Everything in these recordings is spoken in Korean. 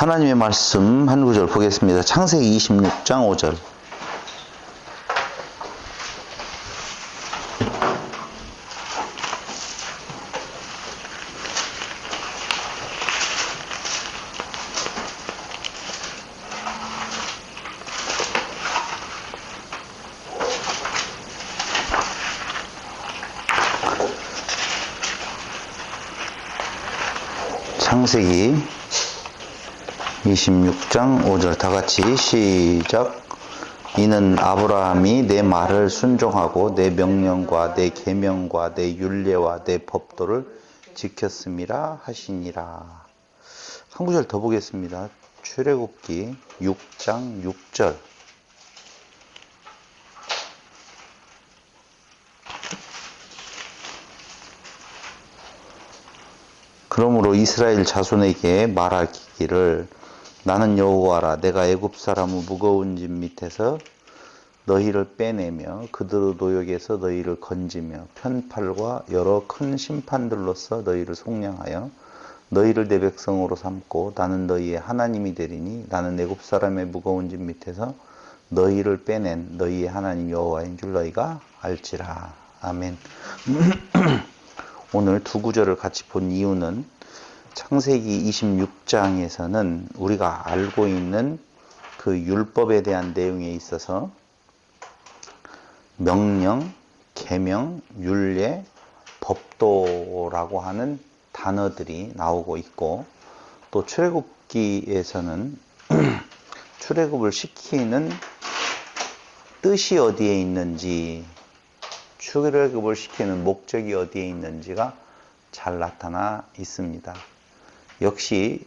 하나님의 말씀 한 구절 보겠습니다. 창세기 26장 5절. 창세기 26장 5절 다 같이 시작. 이는 아브라함이 내 말을 순종하고 내 명령과 내 계명과 내 율례와 내 법도를 지켰음이라 하시니라. 한 구절 더 보겠습니다. 출애굽기 6장 6절. 그러므로 이스라엘 자손에게 말하기를 나는 여호와라. 내가 애굽 사람의 무거운 짐 밑에서 너희를 빼내며 그들의 노역에서 너희를 건지며 편팔과 여러 큰 심판들로서 너희를 속량하여 너희를 내 백성으로 삼고 나는 너희의 하나님이 되리니 나는 애굽 사람의 무거운 짐 밑에서 너희를 빼낸 너희의 하나님 여호와인 줄 너희가 알지라. 아멘. 오늘 두 구절을 같이 본 이유는 창세기 26장에서는 우리가 알고 있는 그 율법에 대한 내용에 있어서 명령, 계명, 율례, 법도라고 하는 단어들이 나오고 있고, 또 출애굽기에서는 출애굽을 시키는 뜻이 어디에 있는지, 출애굽을 시키는 목적이 어디에 있는지가 잘 나타나 있습니다. 역시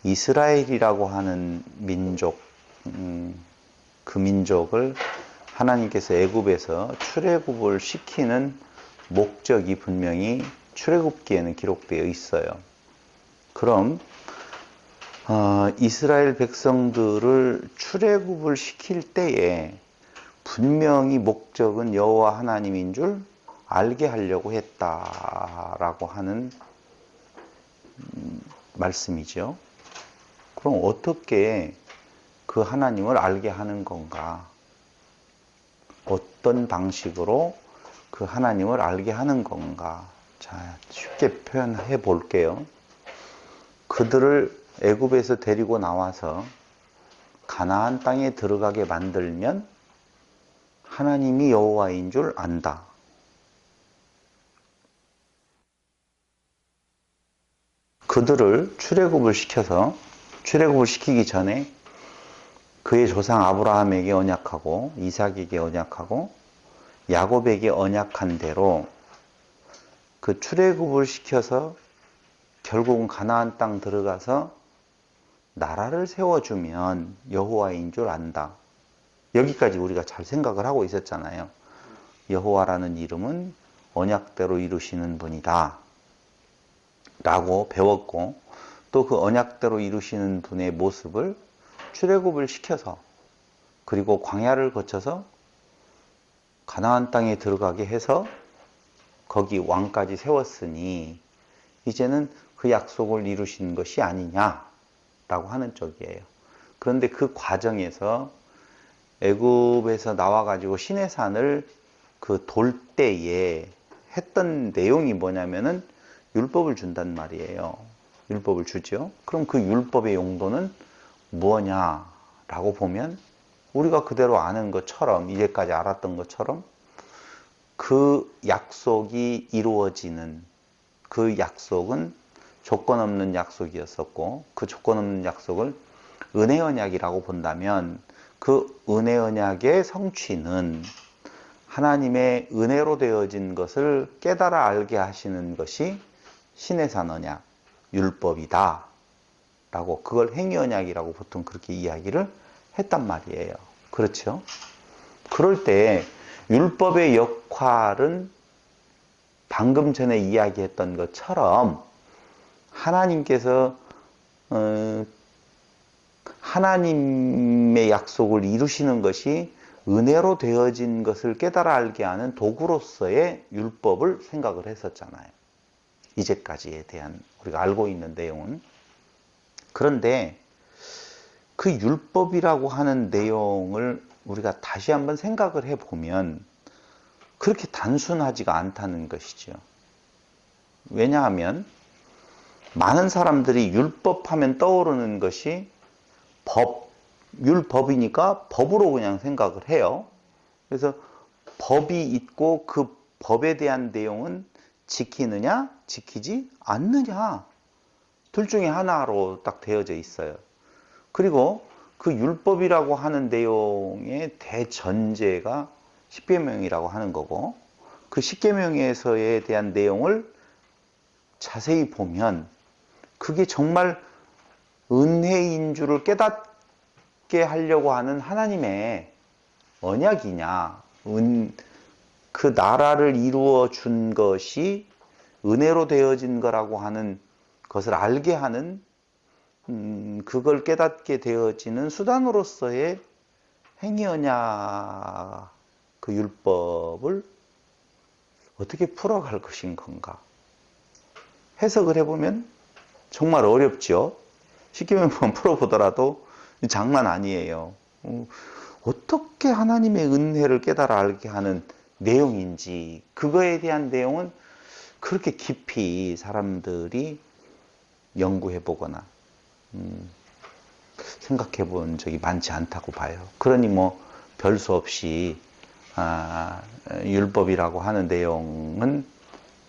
이스라엘이라고 하는 민족, 그 민족을 하나님께서 애굽에서 출애굽을 시키는 목적이 분명히 출애굽기에는 기록되어 있어요. 그럼 이스라엘 백성들을 출애굽을 시킬 때에 분명히 목적은 여호와 하나님인 줄 알게 하려고 했다라고 하는 말씀이죠. 그럼 어떻게 그 하나님을 알게 하는 건가? 어떤 방식으로 그 하나님을 알게 하는 건가? 자, 쉽게 표현해 볼게요. 그들을 애굽에서 데리고 나와서 가나안 땅에 들어가게 만들면 하나님이 여호와인 줄 안다. 그들을 출애굽을 시키기 전에 그의 조상 아브라함에게 언약하고 이삭에게 언약하고 야곱에게 언약한 대로 그 출애굽을 시켜서 결국은 가나안 땅 들어가서 나라를 세워주면 여호와인 줄 안다. 여기까지 우리가 잘 생각을 하고 있었잖아요. 여호와라는 이름은 언약대로 이루시는 분이다 라고 배웠고, 또 그 언약대로 이루시는 분의 모습을 출애굽을 시켜서 그리고 광야를 거쳐서 가나안 땅에 들어가게 해서 거기 왕까지 세웠으니 이제는 그 약속을 이루신 것이 아니냐라고 하는 쪽이에요. 그런데 그 과정에서 애굽에서 나와가지고 시내산을 그 돌 때에 했던 내용이 뭐냐면은 율법을 준단 말이에요. 율법을 주죠. 그럼 그 율법의 용도는 무엇냐라고 보면 우리가 그대로 아는 것처럼, 이제까지 알았던 것처럼 그 약속이 이루어지는, 그 약속은 조건 없는 약속이었었고, 그 조건 없는 약속을 은혜 언약이라고 본다면 그 은혜 언약의 성취는 하나님의 은혜로 되어진 것을 깨달아 알게 하시는 것이 시내산 언약, 율법이다 라고, 그걸 행위 언약이라고 보통 그렇게 이야기를 했단 말이에요. 그렇죠? 그럴 때 율법의 역할은 방금 전에 이야기했던 것처럼 하나님께서 하나님의 약속을 이루시는 것이 은혜로 되어진 것을 깨달아 알게 하는 도구로서의 율법을 생각을 했었잖아요. 이제까지에 대한 우리가 알고 있는 내용은. 그런데 그 율법이라고 하는 내용을 우리가 다시 한번 생각을 해보면 그렇게 단순하지가 않다는 것이죠. 왜냐하면 많은 사람들이 율법하면 떠오르는 것이 율법이니까 법으로 그냥 생각을 해요. 그래서 법이 있고 그 법에 대한 내용은 지키느냐, 지키지 않느냐. 둘 중에 하나로 딱 되어져 있어요. 그리고 그 율법이라고 하는 내용의 대전제가 십계명이라고 하는 거고, 그 십계명에서에 대한 내용을 자세히 보면 그게 정말 은혜인 줄을 깨닫게 하려고 하는 하나님의 언약이냐, 그 나라를 이루어 준 것이 은혜로 되어진 거라고 하는 것을 알게 하는, 그걸 깨닫게 되어지는 수단으로서의 행위였냐, 그 율법을 어떻게 풀어갈 것인 건가. 해석을 해보면 정말 어렵죠. 십계명만 풀어보더라도 장난 아니에요. 어떻게 하나님의 은혜를 깨달아 알게 하는 내용인지, 그거에 대한 내용은 그렇게 깊이 사람들이 연구해 보거나 생각해 본 적이 많지 않다고 봐요. 그러니 뭐 별 수 없이 율법이라고 하는 내용은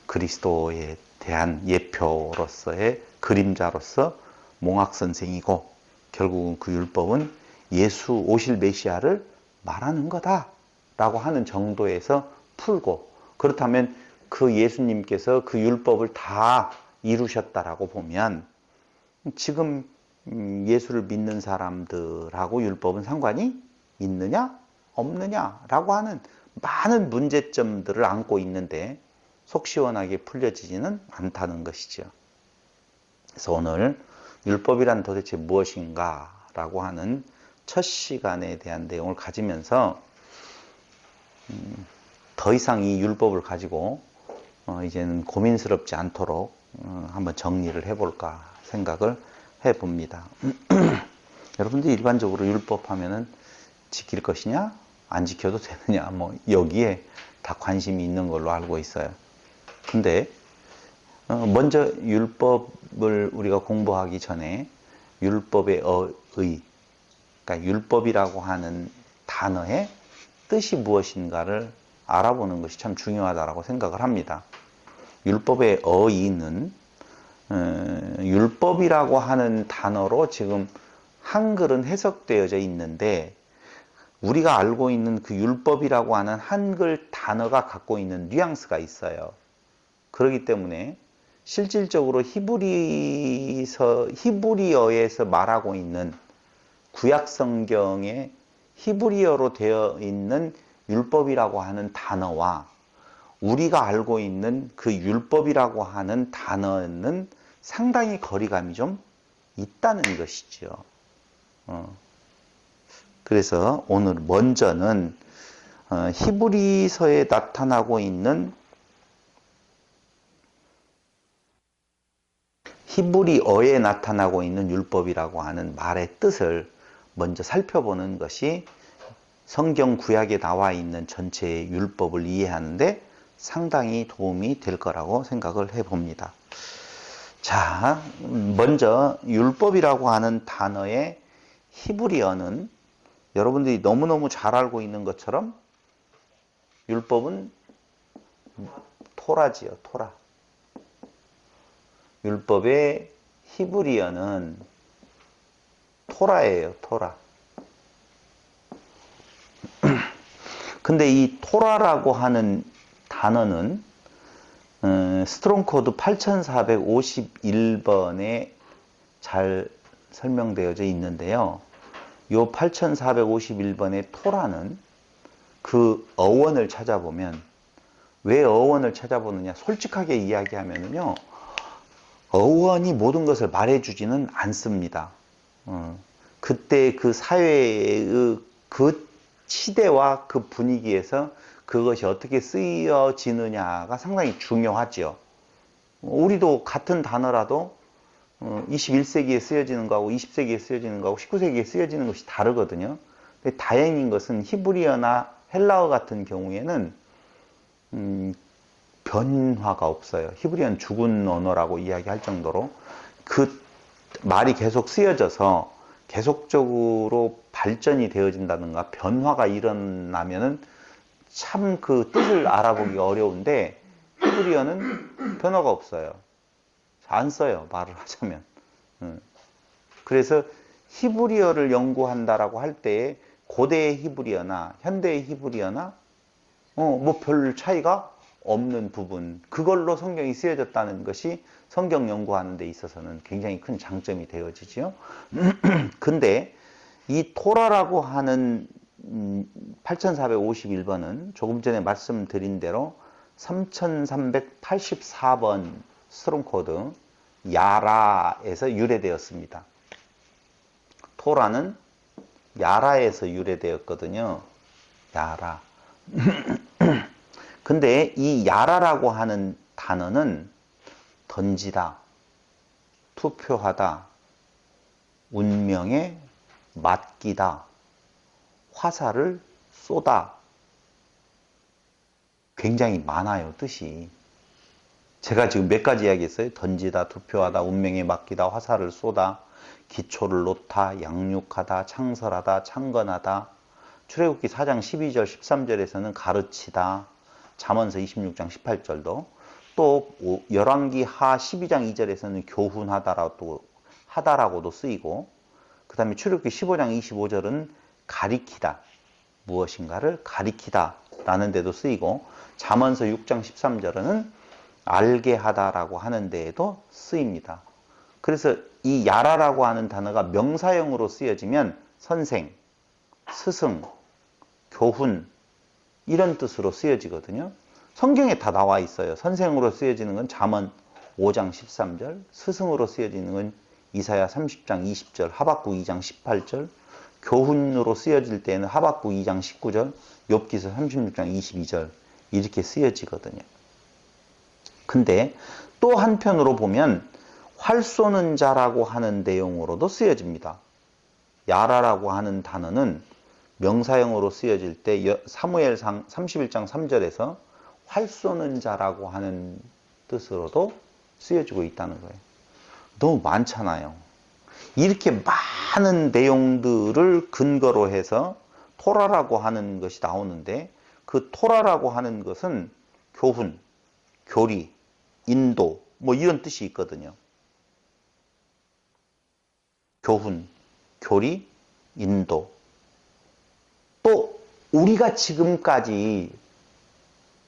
그리스도에 대한 예표로서의 그림자로서 몽학선생이고, 결국은 그 율법은 예수 오실 메시아를 말하는 거다라고 하는 정도에서 풀고, 그렇다면 그 예수님께서 그 율법을 다 이루셨다라고 보면 지금 예수를 믿는 사람들하고 율법은 상관이 있느냐 없느냐라고 하는 많은 문제점들을 안고 있는데 속 시원하게 풀려지지는 않다는 것이죠. 그래서 오늘 율법이란 도대체 무엇인가 라고 하는 첫 시간에 대한 내용을 가지면서 더 이상 이 율법을 가지고 이제는 고민스럽지 않도록 한번 정리를 해볼까 생각을 해봅니다. 여러분들이 일반적으로 율법 하면은 지킬 것이냐 안 지켜도 되느냐, 뭐 여기에 다 관심이 있는 걸로 알고 있어요. 근데 먼저 율법을 우리가 공부하기 전에 율법의 그러니까 율법이라고 하는 단어의 뜻이 무엇인가를 알아보는 것이 참 중요하다고 생각을 합니다. 율법의 어의는 율법이라고 하는 단어로 지금 한글은 해석되어져 있는데, 우리가 알고 있는 그 율법이라고 하는 한글 단어가 갖고 있는 뉘앙스가 있어요. 그렇기 때문에 실질적으로 히브리어에서 말하고 있는 구약 성경의 히브리어로 되어 있는 율법이라고 하는 단어와 우리가 알고 있는 그 율법이라고 하는 단어는 상당히 거리감이 좀 있다는 것이죠. 그래서 오늘 먼저는 히브리서에 나타나고 있는 히브리어에 나타나고 있는 율법이라고 하는 말의 뜻을 먼저 살펴보는 것이 성경 구약에 나와 있는 전체의 율법을 이해하는데 상당히 도움이 될 거라고 생각을 해봅니다. 자, 먼저 율법이라고 하는 단어의 히브리어는 여러분들이 너무너무 잘 알고 있는 것처럼 율법은 토라지요, 토라. 율법의 히브리어는 토라예요, 토라. 근데 이 토라라고 하는 단어는 스트롱 코드 8451번에 잘 설명되어져 있는데요. 이 8451번의 토라는 그 어원을 찾아보면, 왜 어원을 찾아보느냐, 솔직하게 이야기하면요, 어원이 모든 것을 말해주지는 않습니다. 그때 그 사회의 그 시대와 그 분위기에서 그것이 어떻게 쓰여지느냐가 상당히 중요하죠. 우리도 같은 단어라도 21세기에 쓰여지는 거하고 20세기에 쓰여지는 거하고 19세기에 쓰여지는 것이 다르거든요. 근데 다행인 것은 히브리어나 헬라어 같은 경우에는 변화가 없어요. 히브리어는 죽은 언어라고 이야기할 정도로 그 말이 계속 쓰여져서 계속적으로 발전이 되어진다든가 변화가 일어나면은 참 그 뜻을 알아보기가 어려운데 히브리어는 변화가 없어요. 안 써요, 말을 하자면. 그래서 히브리어를 연구한다라고 할 때에 고대의 히브리어나 현대의 히브리어나 뭐 별 차이가 없는 부분, 그걸로 성경이 쓰여졌다는 것이 성경 연구하는 데 있어서는 굉장히 큰 장점이 되어지죠. 근데 이 토라라고 하는 8451번은 조금 전에 말씀드린 대로 3384번 스트롱코드 야라에서 유래되었습니다. 토라는 야라에서 유래되었거든요. 야라. 근데 이 야라라고 하는 단어는 던지다, 투표하다, 운명에 맡기다, 화살을 쏘다. 굉장히 많아요, 뜻이. 제가 지금 몇 가지 이야기했어요. 던지다, 투표하다, 운명에 맡기다, 화살을 쏘다, 기초를 놓다, 양육하다, 창설하다, 창건하다. 출애굽기 4장 12절, 13절에서는 가르치다. 잠언서 26장 18절도. 또 열왕기 하 12장 2절에서는 교훈하다라고도 쓰이고, 그 다음에 출애굽기 15장 25절은 가리키다. 무엇인가를 가리키다 라는 데도 쓰이고, 잠언서 6장 13절은 알게 하다라고 하는 데에도 쓰입니다. 그래서 이 야라라고 하는 단어가 명사형으로 쓰여지면 선생, 스승, 교훈 이런 뜻으로 쓰여지거든요. 성경에 다 나와 있어요. 선생으로 쓰여지는 건 잠언 5장 13절, 스승으로 쓰여지는 건 이사야 30장 20절, 하박국 2장 18절, 교훈으로 쓰여질 때는 하박국 2장 19절, 욥기서 36장 22절 이렇게 쓰여지거든요. 근데 또 한편으로 보면 활 쏘는 자라고 하는 내용으로도 쓰여집니다. 야라라고 하는 단어는 명사형으로 쓰여질 때 사무엘상 31장 3절에서 활 쏘는 자라고 하는 뜻으로도 쓰여지고 있다는 거예요. 너무 많잖아요. 이렇게 많은 내용들을 근거로 해서 토라라고 하는 것이 나오는데, 그 토라라고 하는 것은 교훈, 교리, 인도 뭐 이런 뜻이 있거든요. 교훈, 교리, 인도. 또 우리가 지금까지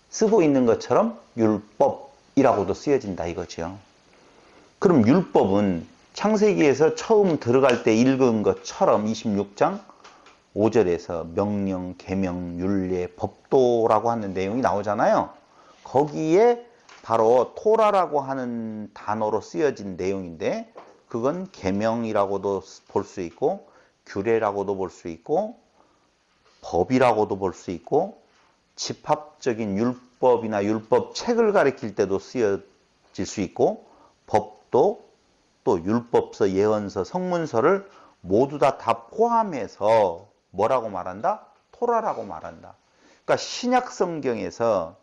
쓰고 있는 것처럼 율법이라고도 쓰여진다 이거죠. 그럼 율법은 창세기에서 처음 들어갈 때 읽은 것처럼 26장 5절에서 명령, 계명, 율례, 법도라고 하는 내용이 나오잖아요. 거기에 바로 토라라고 하는 단어로 쓰여진 내용인데, 그건 계명이라고도 볼 수 있고 규례라고도 볼 수 있고 법이라고도 볼 수 있고 집합적인 율법이나 율법책을 가리킬 때도 쓰여질 수 있고, 법도 또 율법서, 예언서, 성문서를 모두 다 포함해서 뭐라고 말한다? 토라라고 말한다. 그러니까 신약 성경에서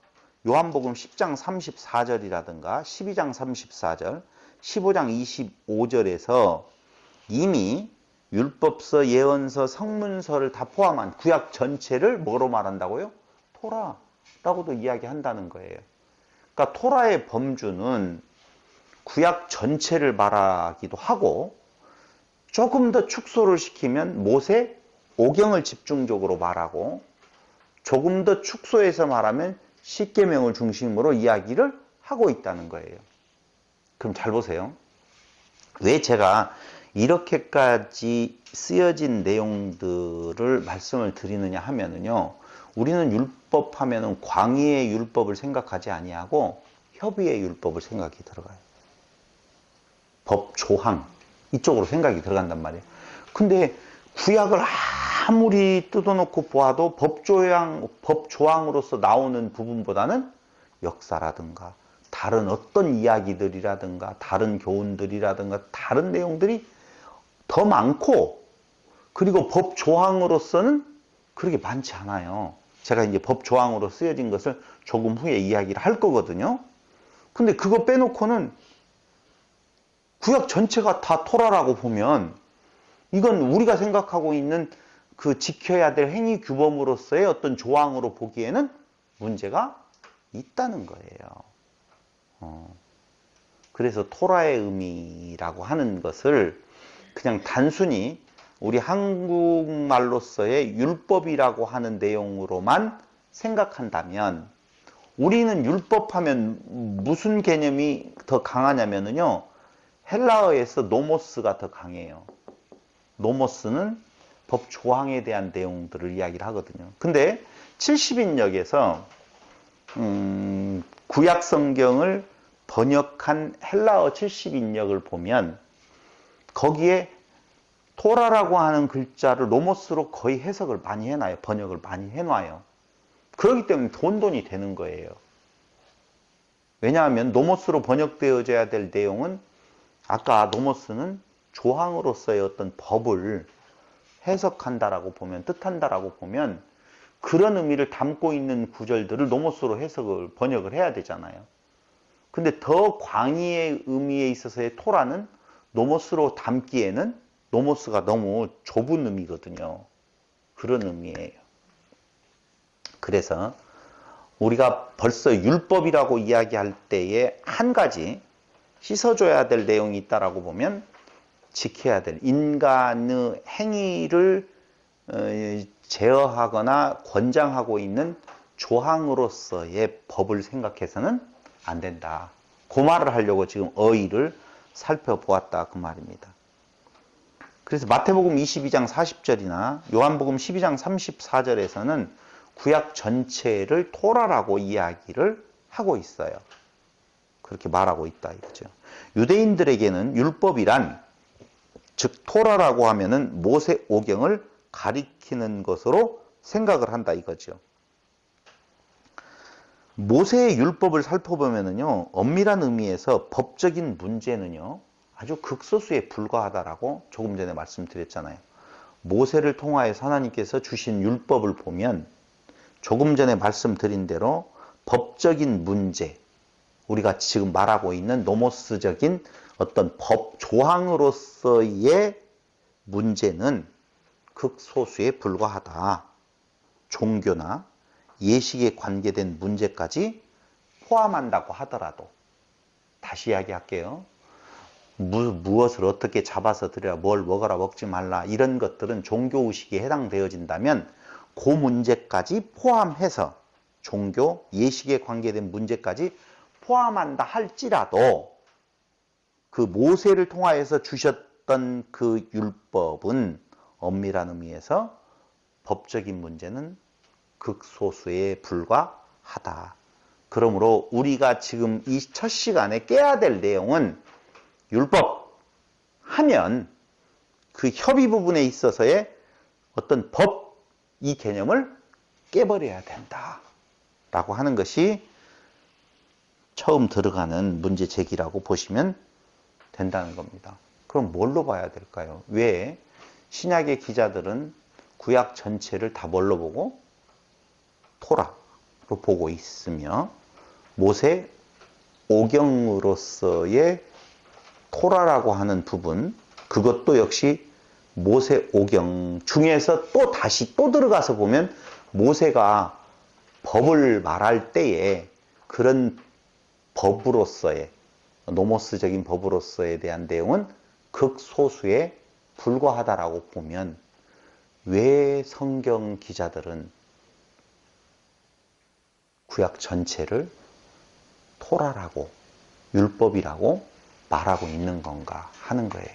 요한복음 10장 34절이라든가 12장 34절, 15장 25절에서 이미 율법서, 예언서, 성문서를 다 포함한 구약 전체를 뭐로 말한다고요? 토라라고도 이야기한다는 거예요. 그러니까 토라의 범주는 구약 전체를 말하기도 하고, 조금 더 축소를 시키면 모세, 오경을 집중적으로 말하고, 조금 더 축소해서 말하면 십계명을 중심으로 이야기를 하고 있다는 거예요. 그럼 잘 보세요. 왜 제가 이렇게까지 쓰여진 내용들을 말씀을 드리느냐 하면은요, 우리는 율법 하면은 광의의 율법을 생각하지 아니하고 협의의 율법을 생각이 들어가요. 법 조항 이쪽으로 생각이 들어간단 말이에요. 근데 구약을 아무리 뜯어놓고 보아도 법 조항으로서 나오는 부분보다는 역사라든가 다른 어떤 이야기들이라든가 다른 교훈들이라든가 다른 내용들이 더 많고, 그리고 법 조항으로서는 그렇게 많지 않아요. 제가 이제 법 조항으로 쓰여진 것을 조금 후에 이야기를 할 거거든요. 근데 그거 빼놓고는 구약 전체가 다 토라라고 보면 이건 우리가 생각하고 있는 그 지켜야 될 행위 규범으로서의 어떤 조항으로 보기에는 문제가 있다는 거예요. 그래서 토라의 의미라고 하는 것을 그냥 단순히 우리 한국말로서의 율법이라고 하는 내용으로만 생각한다면, 우리는 율법하면 무슨 개념이 더 강하냐면요, 헬라어에서 노모스가 더 강해요. 노모스는 법 조항에 대한 내용들을 이야기를 하거든요. 근데 70인역에서 구약 성경을 번역한 헬라어 70인역을 보면 거기에 토라라고 하는 글자를 노모스로 거의 해석을 많이 해놔요. 번역을 많이 해놔요. 그렇기 때문에 돈돈이 되는 거예요. 왜냐하면 노모스로 번역되어져야 될 내용은, 아까 노모스는 조항으로서의 어떤 법을 해석한다라고 보면, 뜻한다라고 보면 그런 의미를 담고 있는 구절들을 노모스로 번역을 해야 되잖아요. 근데 더 광의의 의미에 있어서의 토라는 노모스로 담기에는 노모스가 너무 좁은 의미거든요. 그런 의미예요. 그래서 우리가 벌써 율법이라고 이야기할 때에 한 가지 씻어줘야 될 내용이 있다라고 보면, 지켜야 될 인간의 행위를 제어하거나 권장하고 있는 조항으로서의 법을 생각해서는 안 된다. 그 말을 하려고 지금 어의를 살펴보았다, 그 말입니다. 그래서 마태복음 22장 40절이나 요한복음 12장 34절에서는 구약 전체를 토라라고 이야기를 하고 있어요. 그렇게 말하고 있다 이거죠. 유대인들에게는 율법이란, 즉 토라라고 하면은 모세 오경을 가리키는 것으로 생각을 한다 이거죠. 모세의 율법을 살펴보면은요, 엄밀한 의미에서 법적인 문제는요 아주 극소수에 불과하다라고 조금 전에 말씀드렸잖아요. 모세를 통하여서 하나님께서 주신 율법을 보면 조금 전에 말씀드린 대로 법적인 문제, 우리가 지금 말하고 있는 노모스적인 어떤 법 조항으로서의 문제는 극소수에 불과하다. 종교나 예식에 관계된 문제까지 포함한다고 하더라도, 다시 이야기할게요. 무엇을 어떻게 잡아서 드려야, 뭘 먹어라 먹지 말라, 이런 것들은 종교의식에 해당되어진다면 그 문제까지 포함해서, 종교, 예식에 관계된 문제까지 포함한다 할지라도 그 모세를 통하여서 주셨던 그 율법은 엄밀한 의미에서 법적인 문제는 극소수에 불과하다. 그러므로 우리가 지금 이 첫 시간에 깨야 될 내용은, 율법 하면 그 협의 부분에 있어서의 어떤 법, 이 개념을 깨버려야 된다 라고 하는 것이 처음 들어가는 문제 제기라고 보시면 된다는 겁니다. 그럼 뭘로 봐야 될까요? 왜 신약의 기자들은 구약 전체를 다 뭘로 보고? 토라로 보고 있으며, 모세 오경으로서의 토라라고 하는 부분, 그것도 역시 모세 오경 중에서 또 다시 또 들어가서 보면 모세가 법을 말할 때에 그런 법으로서의, 노모스적인 법으로서에 대한 내용은 극소수에 불과하다라고 보면, 왜 성경 기자들은 구약 전체를 토라라고, 율법이라고 말하고 있는 건가 하는 거예요.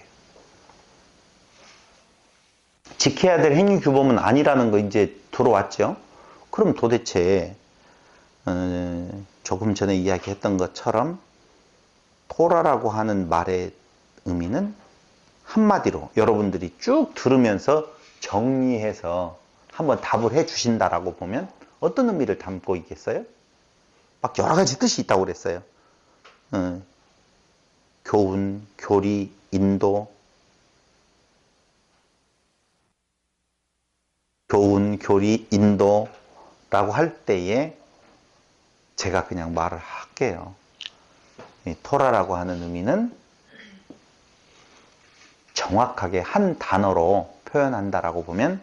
지켜야 될 행위 규범은 아니라는 거 이제 들어왔죠. 그럼 도대체 조금 전에 이야기했던 것처럼 토라라고 하는 말의 의미는 한마디로 여러분들이 쭉 들으면서 정리해서 한번 답을 해 주신다라고 보면 어떤 의미를 담고 있겠어요? 막 여러 가지 뜻이 있다고 그랬어요. 교훈, 교리, 인도, 교훈, 교리, 인도라고 할 때에 제가 그냥 말을 할게요. 이 토라라고 하는 의미는 정확하게 한 단어로 표현한다라고 보면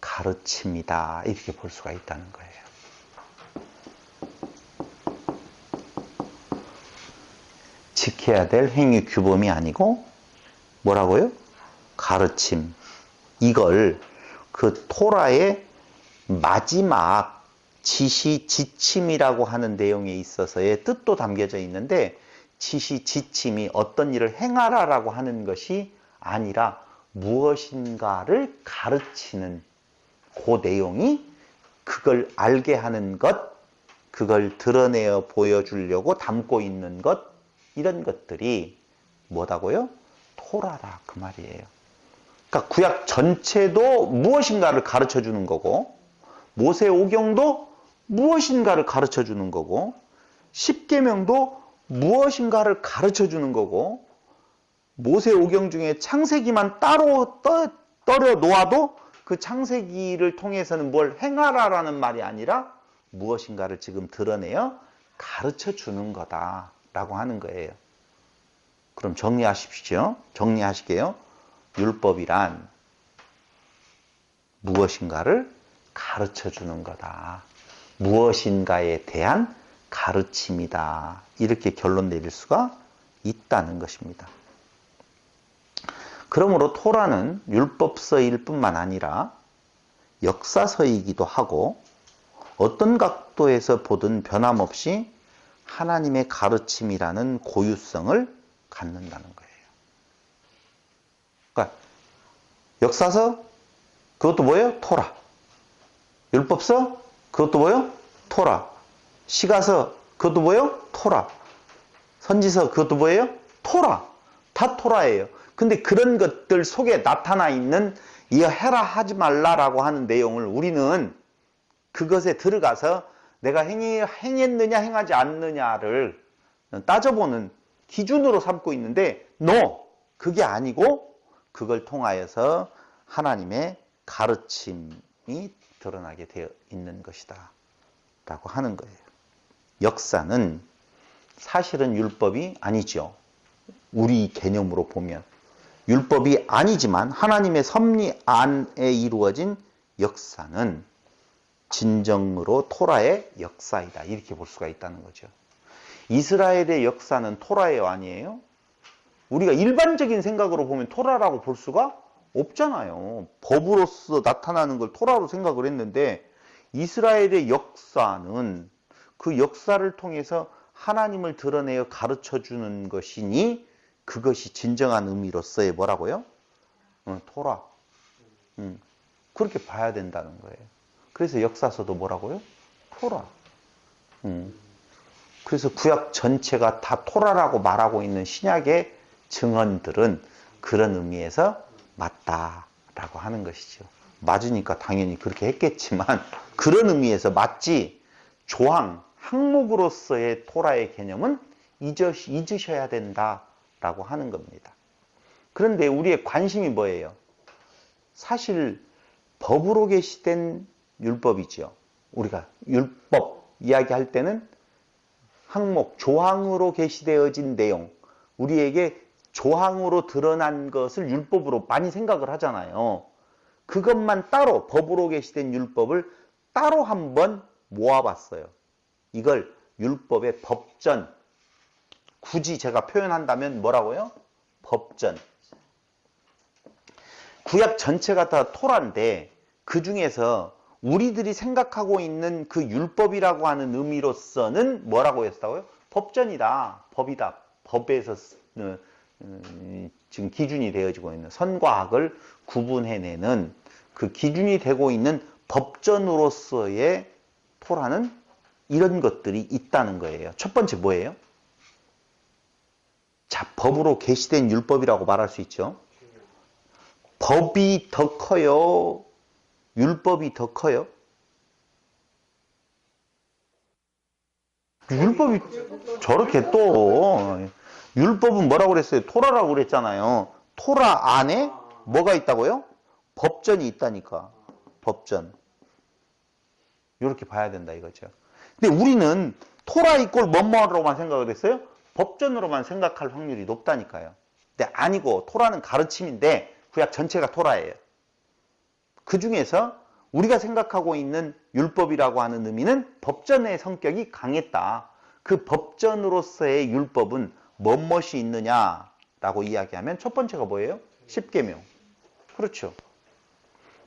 가르침이다, 이렇게 볼 수가 있다는 거예요. 지켜야 될 행위 규범이 아니고 뭐라고요? 가르침. 이걸 그 토라의 마지막 지시, 지침이라고 하는 내용에 있어서의 뜻도 담겨져 있는데, 지시, 지침이 어떤 일을 행하라라고 하는 것이 아니라 무엇인가를 가르치는 그 내용이, 그걸 알게 하는 것, 그걸 드러내어 보여주려고 담고 있는 것, 이런 것들이 뭐다고요? 토라라, 그 말이에요. 그러니까 구약 전체도 무엇인가를 가르쳐 주는 거고, 모세오경도 무엇인가를 가르쳐 주는 거고, 십계명도 무엇인가를 가르쳐 주는 거고, 모세오경 중에 창세기만 따로 떨어 놓아도 그 창세기를 통해서는 뭘 행하라라는 말이 아니라 무엇인가를 지금 드러내어 가르쳐 주는 거다라고 하는 거예요. 그럼 정리하십시오. 정리하실게요. 율법이란 무엇인가를 가르쳐 주는 거다. 무엇인가에 대한 가르침이다. 이렇게 결론 내릴 수가 있다는 것입니다. 그러므로 토라는 율법서일 뿐만 아니라 역사서이기도 하고, 어떤 각도에서 보든 변함없이 하나님의 가르침이라는 고유성을 갖는다는 거예요. 그러니까 역사서, 그것도 뭐예요? 토라. 율법서, 그것도 뭐예요? 토라. 시가서, 그것도 뭐예요? 토라. 선지서, 그것도 뭐예요? 토라. 다 토라예요. 근데 그런 것들 속에 나타나 있는 이거 해라 하지 말라라고 하는 내용을 우리는 그것에 들어가서 내가 행했느냐 행하지 않느냐를 따져보는 기준으로 삼고 있는데, no! 그게 아니고 그걸 통하여서 하나님의 가르침이 드러나게 되어 있는 것이다 라고 하는 거예요. 역사는 사실은 율법이 아니죠. 우리 개념으로 보면 율법이 아니지만 하나님의 섭리 안에 이루어진 역사는 진정으로 토라의 역사이다, 이렇게 볼 수가 있다는 거죠. 이스라엘의 역사는 토라예요, 아니에요? 우리가 일반적인 생각으로 보면 토라라고 볼 수가 없잖아요. 법으로서 나타나는 걸 토라로 생각을 했는데, 이스라엘의 역사는 그 역사를 통해서 하나님을 드러내어 가르쳐주는 것이니 그것이 진정한 의미로서의 뭐라고요? 토라. 그렇게 봐야 된다는 거예요. 그래서 역사서도 뭐라고요? 토라. 그래서 구약 전체가 다 토라라고 말하고 있는 신약의 증언들은 그런 의미에서 맞다라고 하는 것이죠. 맞으니까 당연히 그렇게 했겠지만 그런 의미에서 맞지, 조항, 항목으로서의 토라의 개념은 잊으셔야 된다라고 하는 겁니다. 그런데 우리의 관심이 뭐예요? 사실 법으로 계시된 율법이죠. 우리가 율법 이야기할 때는 항목, 조항으로 계시되어진 내용, 우리에게 조항으로 드러난 것을 율법으로 많이 생각을 하잖아요. 그것만 따로, 법으로 계시된 율법을 따로 한번 모아봤어요. 이걸 율법의 법전, 굳이 제가 표현한다면 뭐라고요? 법전. 구약 전체가 다 토라인데 그 중에서 우리들이 생각하고 있는 그 율법이라고 하는 의미로서는 뭐라고 했다고요? 법전이다, 법이다. 법에서 지금 기준이 되어지고 있는 선과 악을 구분해내는 그 기준이 되고 있는 법전으로서의 토라는 이런 것들이 있다는 거예요. 첫 번째 뭐예요? 자, 법으로 계시된 율법이라고 말할 수 있죠. 법이 더 커요? 율법이 더 커요? 율법이 저렇게 또 율법은 뭐라고 그랬어요? 토라라고 그랬잖아요. 토라 안에 뭐가 있다고요? 법전이 있다니까. 법전. 이렇게 봐야 된다 이거죠. 근데 우리는 토라 이꼴 뭐뭐로만 생각을 했어요? 법전으로만 생각할 확률이 높다니까요. 근데 아니고 토라는 가르침인데 구약 전체가 토라예요. 그 중에서 우리가 생각하고 있는 율법이라고 하는 의미는 법전의 성격이 강했다. 그 법전으로서의 율법은 무엇이 있느냐라고 이야기하면 첫 번째가 뭐예요? 십계명. 그렇죠.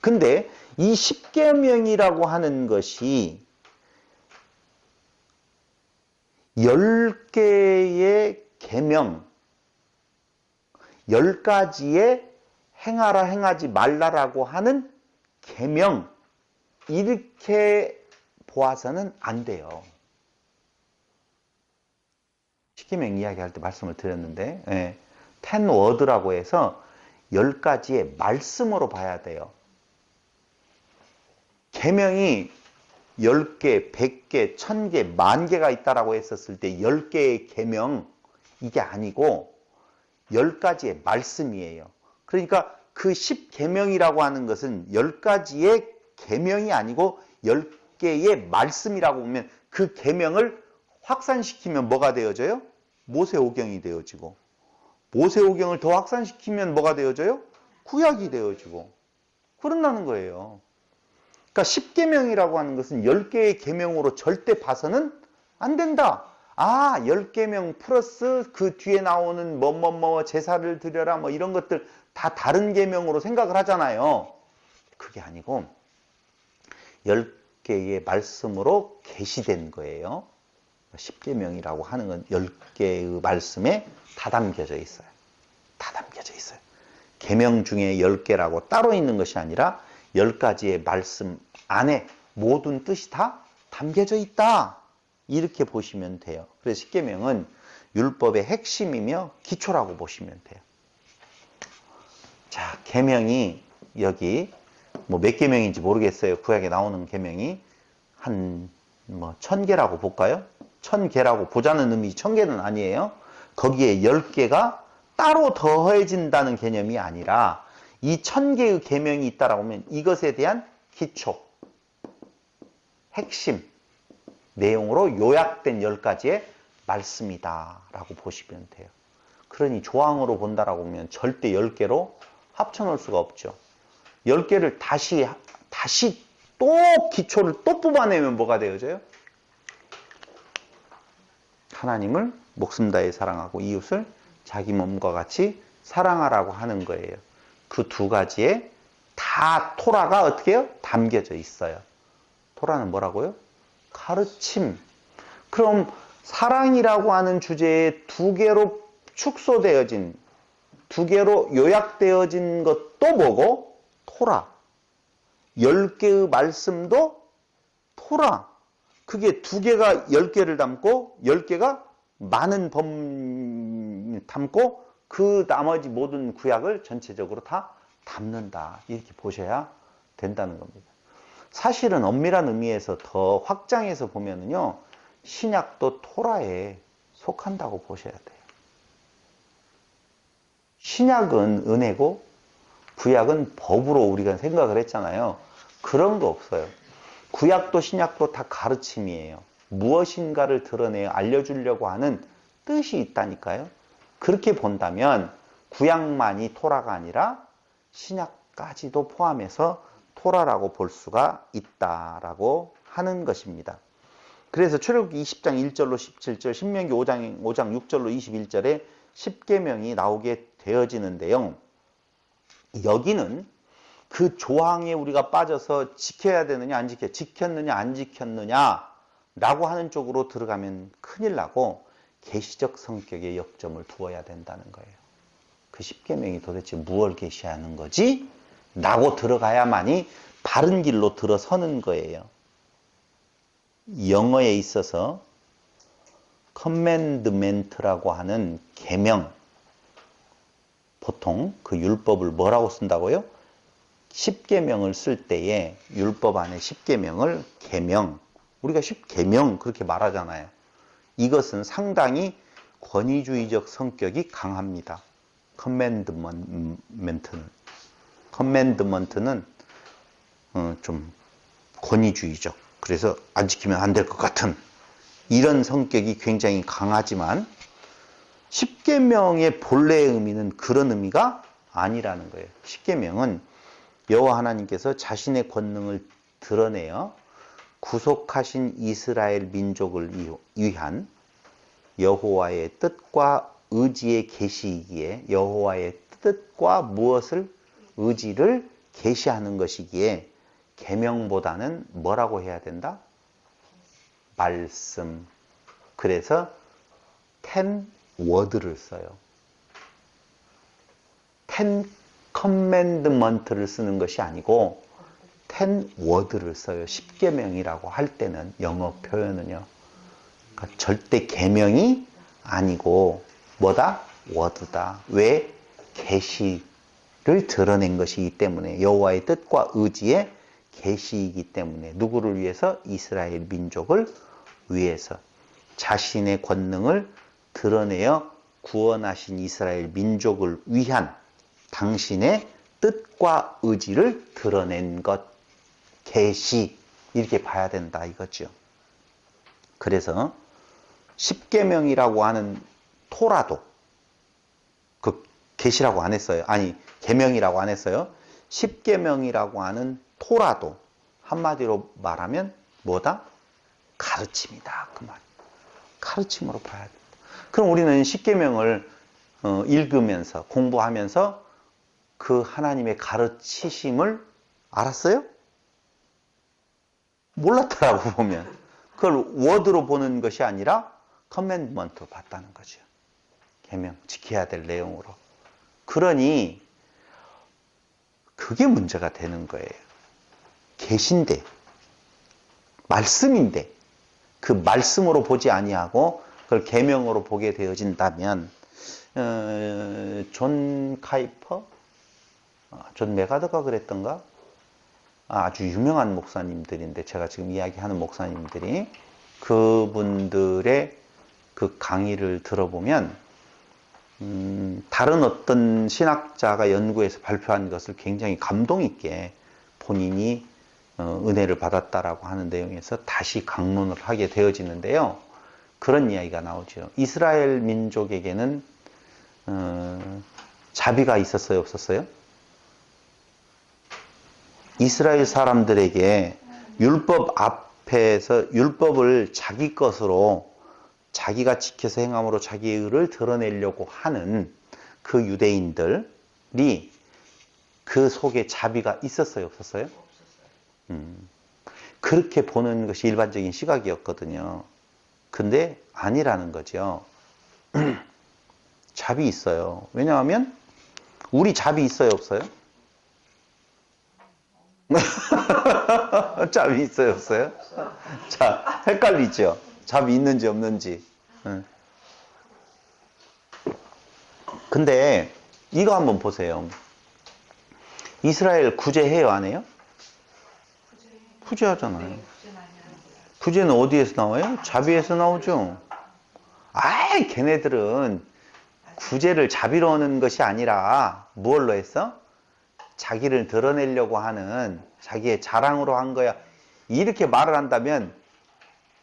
근데 이 십계명이라고 하는 것이 10개의 계명, 10가지의 행하라 행하지 말라라고 하는 계명, 이렇게 보아서는 안 돼요. 십계명 이야기할 때 말씀을 드렸는데, 예, 10워드라고 해서 10가지의 말씀으로 봐야 돼요. 계명이 10개, 100개, 1000개, 10,000개가 있다라고 했었을 때 10개의 계명, 이게 아니고 10가지의 말씀이에요. 그러니까 그 10계명이라고 하는 것은 10가지의 계명이 아니고 10개의 말씀이라고 보면 그 계명을 확산시키면 뭐가 되어져요? 모세오경이 되어지고, 모세오경을 더 확산시키면 뭐가 되어져요? 구약이 되어지고, 그런다는 거예요. 그러니까 10계명이라고 하는 것은 10개의 계명으로 절대 봐서는 안 된다. 아, 10계명 플러스 그 뒤에 나오는 제사를 드려라 뭐 이런 것들 다 다른 계명으로 생각을 하잖아요. 그게 아니고 10개의 말씀으로 계시된 거예요. 10계명이라고 하는 건 10개의 말씀에 다 담겨져 있어요. 다 담겨져 있어요. 계명 중에 10개라고 따로 있는 것이 아니라 10가지의 말씀 안에 모든 뜻이 다 담겨져 있다. 이렇게 보시면 돼요. 그래서 십계명은 율법의 핵심이며 기초라고 보시면 돼요. 자, 계명이 여기 뭐 몇 계명인지 모르겠어요. 구약에 나오는 계명이 한 1000개라고 볼까요? 1000개라고 보자는 의미 1000개는 아니에요. 거기에 10개가 따로 더해진다는 개념이 아니라 이 1000개의 계명이 있다라고 하면 이것에 대한 기초, 핵심, 내용으로 요약된 10가지의 말씀이다라고 보시면 돼요. 그러니 조항으로 본다라고 하면 절대 10개로 합쳐놓을 수가 없죠. 10개를 다시 또 기초를 또 뽑아내면 뭐가 되어져요? 하나님을 목숨 다해 사랑하고 이웃을 자기 몸과 같이 사랑하라고 하는 거예요. 그 두 가지에 다 토라가 어떻게 해요? 담겨져 있어요. 토라는 뭐라고요? 가르침. 그럼 사랑이라고 하는 주제에 2개로 축소되어진, 2개로 요약되어진 것도 뭐고? 토라. 10개의 말씀도 토라. 그게 2개가 10개를 담고 10개가 많은 담고 그 나머지 모든 구약을 전체적으로 다 담는다. 이렇게 보셔야 된다는 겁니다. 사실은 엄밀한 의미에서 더 확장해서 보면은요, 신약도 토라에 속한다고 보셔야 돼요. 신약은 은혜고 구약은 법으로 우리가 생각을 했잖아요. 그런 거 없어요. 구약도 신약도 다 가르침이에요. 무엇인가를 드러내어 알려주려고 하는 뜻이 있다니까요. 그렇게 본다면 구약만이 토라가 아니라 신약까지도 포함해서 토라라고 볼 수가 있다라고 하는 것입니다. 그래서 출애굽기 20장 1절로 17절, 신명기 5장 6절로 21절에 10계명이 나오게 되어지는데요. 여기는 그 조항에 우리가 빠져서 지켜야 되느냐 안 지켰느냐 안 지켰느냐 라고 하는 쪽으로 들어가면 큰일 나고 계시적 성격의 역점을 두어야 된다는 거예요. 그 10계명이 도대체 무엇을 계시하는 거지? 라고 들어가야만이 바른 길로 들어서는 거예요. 영어에 있어서 커맨드멘트라고 하는 계명, 보통 그 율법을 뭐라고 쓴다고요? 10계명을 쓸 때에 율법 안에 10계명을 계명, 우리가 10계명 그렇게 말하잖아요. 이것은 상당히 권위주의적 성격이 강합니다. 커맨드먼트는 좀 권위주의적, 그래서 안 지키면 안 될 것 같은 이런 성격이 굉장히 강하지만 십계명의 본래의 의미는 그런 의미가 아니라는 거예요. 십계명은 여호와 하나님께서 자신의 권능을 드러내어 구속하신 이스라엘 민족을 위한 여호와의 뜻과 의지의 계시이기에, 여호와의 뜻과 무엇을 의지를 계시하는 것이기에 계명보다는 뭐라고 해야 된다? 말씀. 그래서 10 word를 써요. 10 commandment를 쓰는 것이 아니고 10 word를 써요. 십계명이라고 할 때는, 영어 표현은요. 그러니까 절대 계명이 아니고 뭐다? word다. 왜? 계시를 드러낸 것이기 때문에, 여호와의 뜻과 의지의 계시이기 때문에. 누구를 위해서? 이스라엘 민족을 위해서. 자신의 권능을 드러내어 구원하신 이스라엘 민족을 위한 당신의 뜻과 의지를 드러낸 것, 계시, 이렇게 봐야 된다 이거죠. 그래서 십계명이라고 하는 토라도, 그 계시라고 안 했어요. 아니, 계명이라고 안 했어요. 십계명이라고 하는 토라도 한마디로 말하면 뭐다? 가르침이다. 그 말. 가르침으로 봐야 된다. 그럼 우리는 십계명을 읽으면서, 공부하면서 그 하나님의 가르치심을 알았어요? 몰랐더라고 보면. 그걸 워드로 보는 것이 아니라 커맨드먼트로 봤다는 거죠. 계명, 지켜야 될 내용으로. 그러니 그게 문제가 되는 거예요. 계신데, 말씀인데 그 말씀으로 보지 아니하고 그걸 계명으로 보게 되어진다면, 존 카이퍼, 존 메가더가 그랬던가? 아주 유명한 목사님들인데, 제가 지금 이야기하는 목사님들이, 그분들의 그 강의를 들어보면 다른 어떤 신학자가 연구해서 발표한 것을 굉장히 감동 있게 본인이 은혜를 받았다라고 하는 내용에서 다시 강론을 하게 되어지는데요. 그런 이야기가 나오죠. 이스라엘 민족에게는 자비가 있었어요, 없었어요? 이스라엘 사람들에게 율법 앞에서 율법을 자기 것으로, 자기가 지켜서 행함으로 자기의 의를 드러내려고 하는 그 유대인들이 그 속에 자비가 있었어요, 없었어요? 그렇게 보는 것이 일반적인 시각이었거든요. 근데 아니라는 거죠. 자비 있어요. 왜냐하면 우리 자비 있어요, 없어요? 자비 있어요, 없어요? 자, 헷갈리죠? 자비 있는지 없는지. 근데 이거 한번 보세요. 이스라엘 구제해요, 안 해요? 구제하잖아요. 구제는 어디에서 나와요? 자비에서 나오죠. 아이, 걔네들은 구제를 자비로 하는 것이 아니라 무엇로 했어? 자기를 드러내려고 하는, 자기의 자랑으로 한 거야. 이렇게 말을 한다면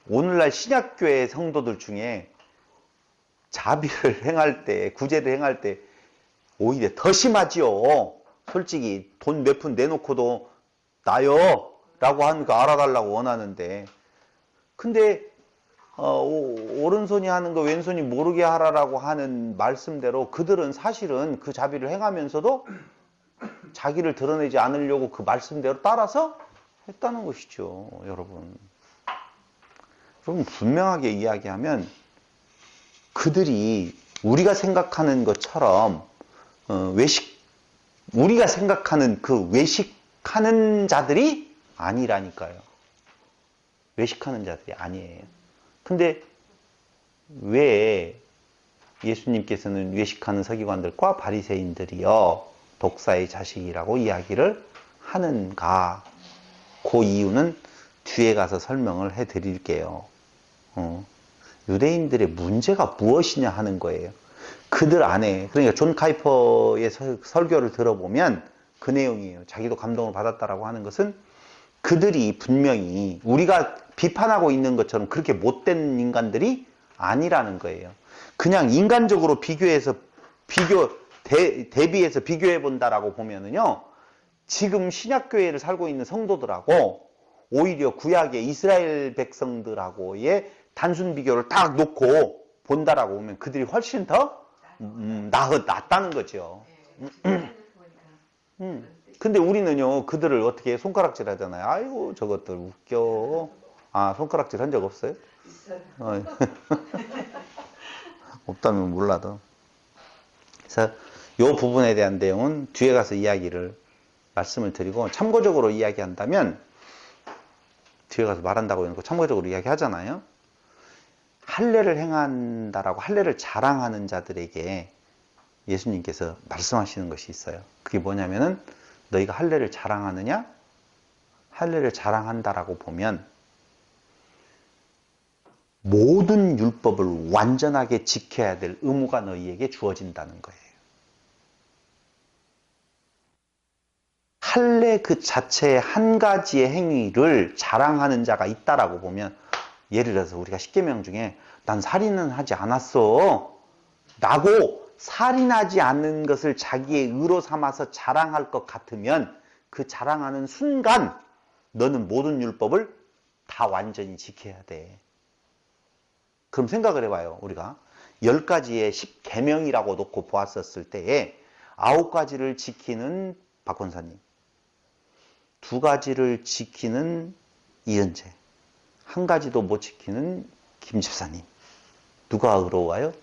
오늘날 신약교회 성도들 중에 자비를 행할 때, 구제를 행할 때 오히려 더 심하지요. 솔직히 돈 몇 푼 내놓고도 나요 라고 하는 거 알아달라고 원하는데, 근데 오른손이 하는 거 왼손이 모르게 하라라고 하는 말씀대로 그들은 사실은 그 자비를 행하면서도 자기를 드러내지 않으려고 그 말씀대로 따라서 했다는 것이죠. 여러분 분명하게 이야기하면 그들이 우리가 생각하는 것처럼 우리가 생각하는 그 외식하는 자들이 아니라니까요. 외식하는 자들이 아니에요. 근데 왜 예수님께서는 외식하는 서기관들과 바리새인들이여 독사의 자식이라고 이야기를 하는가? 그 이유는 뒤에 가서 설명을 해 드릴게요. 유대인들의 문제가 무엇이냐 하는 거예요. 그들 안에, 그러니까 존 카이퍼의 설교를 들어보면 그 내용이에요. 자기도 감동을 받았다라고 하는 것은 그들이 분명히 우리가 비판하고 있는 것처럼 그렇게 못된 인간들이 아니라는 거예요. 그냥 인간적으로 대비해서 비교해 본다라고 보면은요, 지금 신약교회를 살고 있는 성도들하고 오히려 구약의 이스라엘 백성들하고의 단순 비교를 딱 놓고 본다라고 보면 그들이 훨씬 더 낫다는 거죠. 근데 우리는요, 그들을 어떻게 손가락질 하잖아요. 아이고, 저것들 웃겨. 아, 손가락질 한 적 없어요? 없다면 몰라도. 그래서 이 부분에 대한 내용은 뒤에 가서 말씀을 드리고, 참고적으로 이야기한다면, 뒤에 가서 말한다고 해놓고 참고적으로 이야기하잖아요. 할례를 행한다라고 할례를 자랑하는 자들에게 예수님께서 말씀하시는 것이 있어요. 그게 뭐냐면은, 너희가 할례를 자랑하느냐? 할례를 자랑한다라고 보면 모든 율법을 완전하게 지켜야 될 의무가 너희에게 주어진다는 거예요. 할례 그 자체의 한 가지의 행위를 자랑하는 자가 있다라고 보면, 예를 들어서 우리가 십계명 중에 난 살인은 하지 않았어 라고 살인하지 않는 것을 자기의 의로 삼아서 자랑할 것 같으면 그 자랑하는 순간 너는 모든 율법을 다 완전히 지켜야 돼. 그럼 생각을 해봐요. 우리가 10가지의 10계명이라고 놓고 보았었을 때에 9가지를 지키는 박 권사님, 2가지를 지키는 이은재, 1가지도 못 지키는 김 집사님. 누가 의로워요?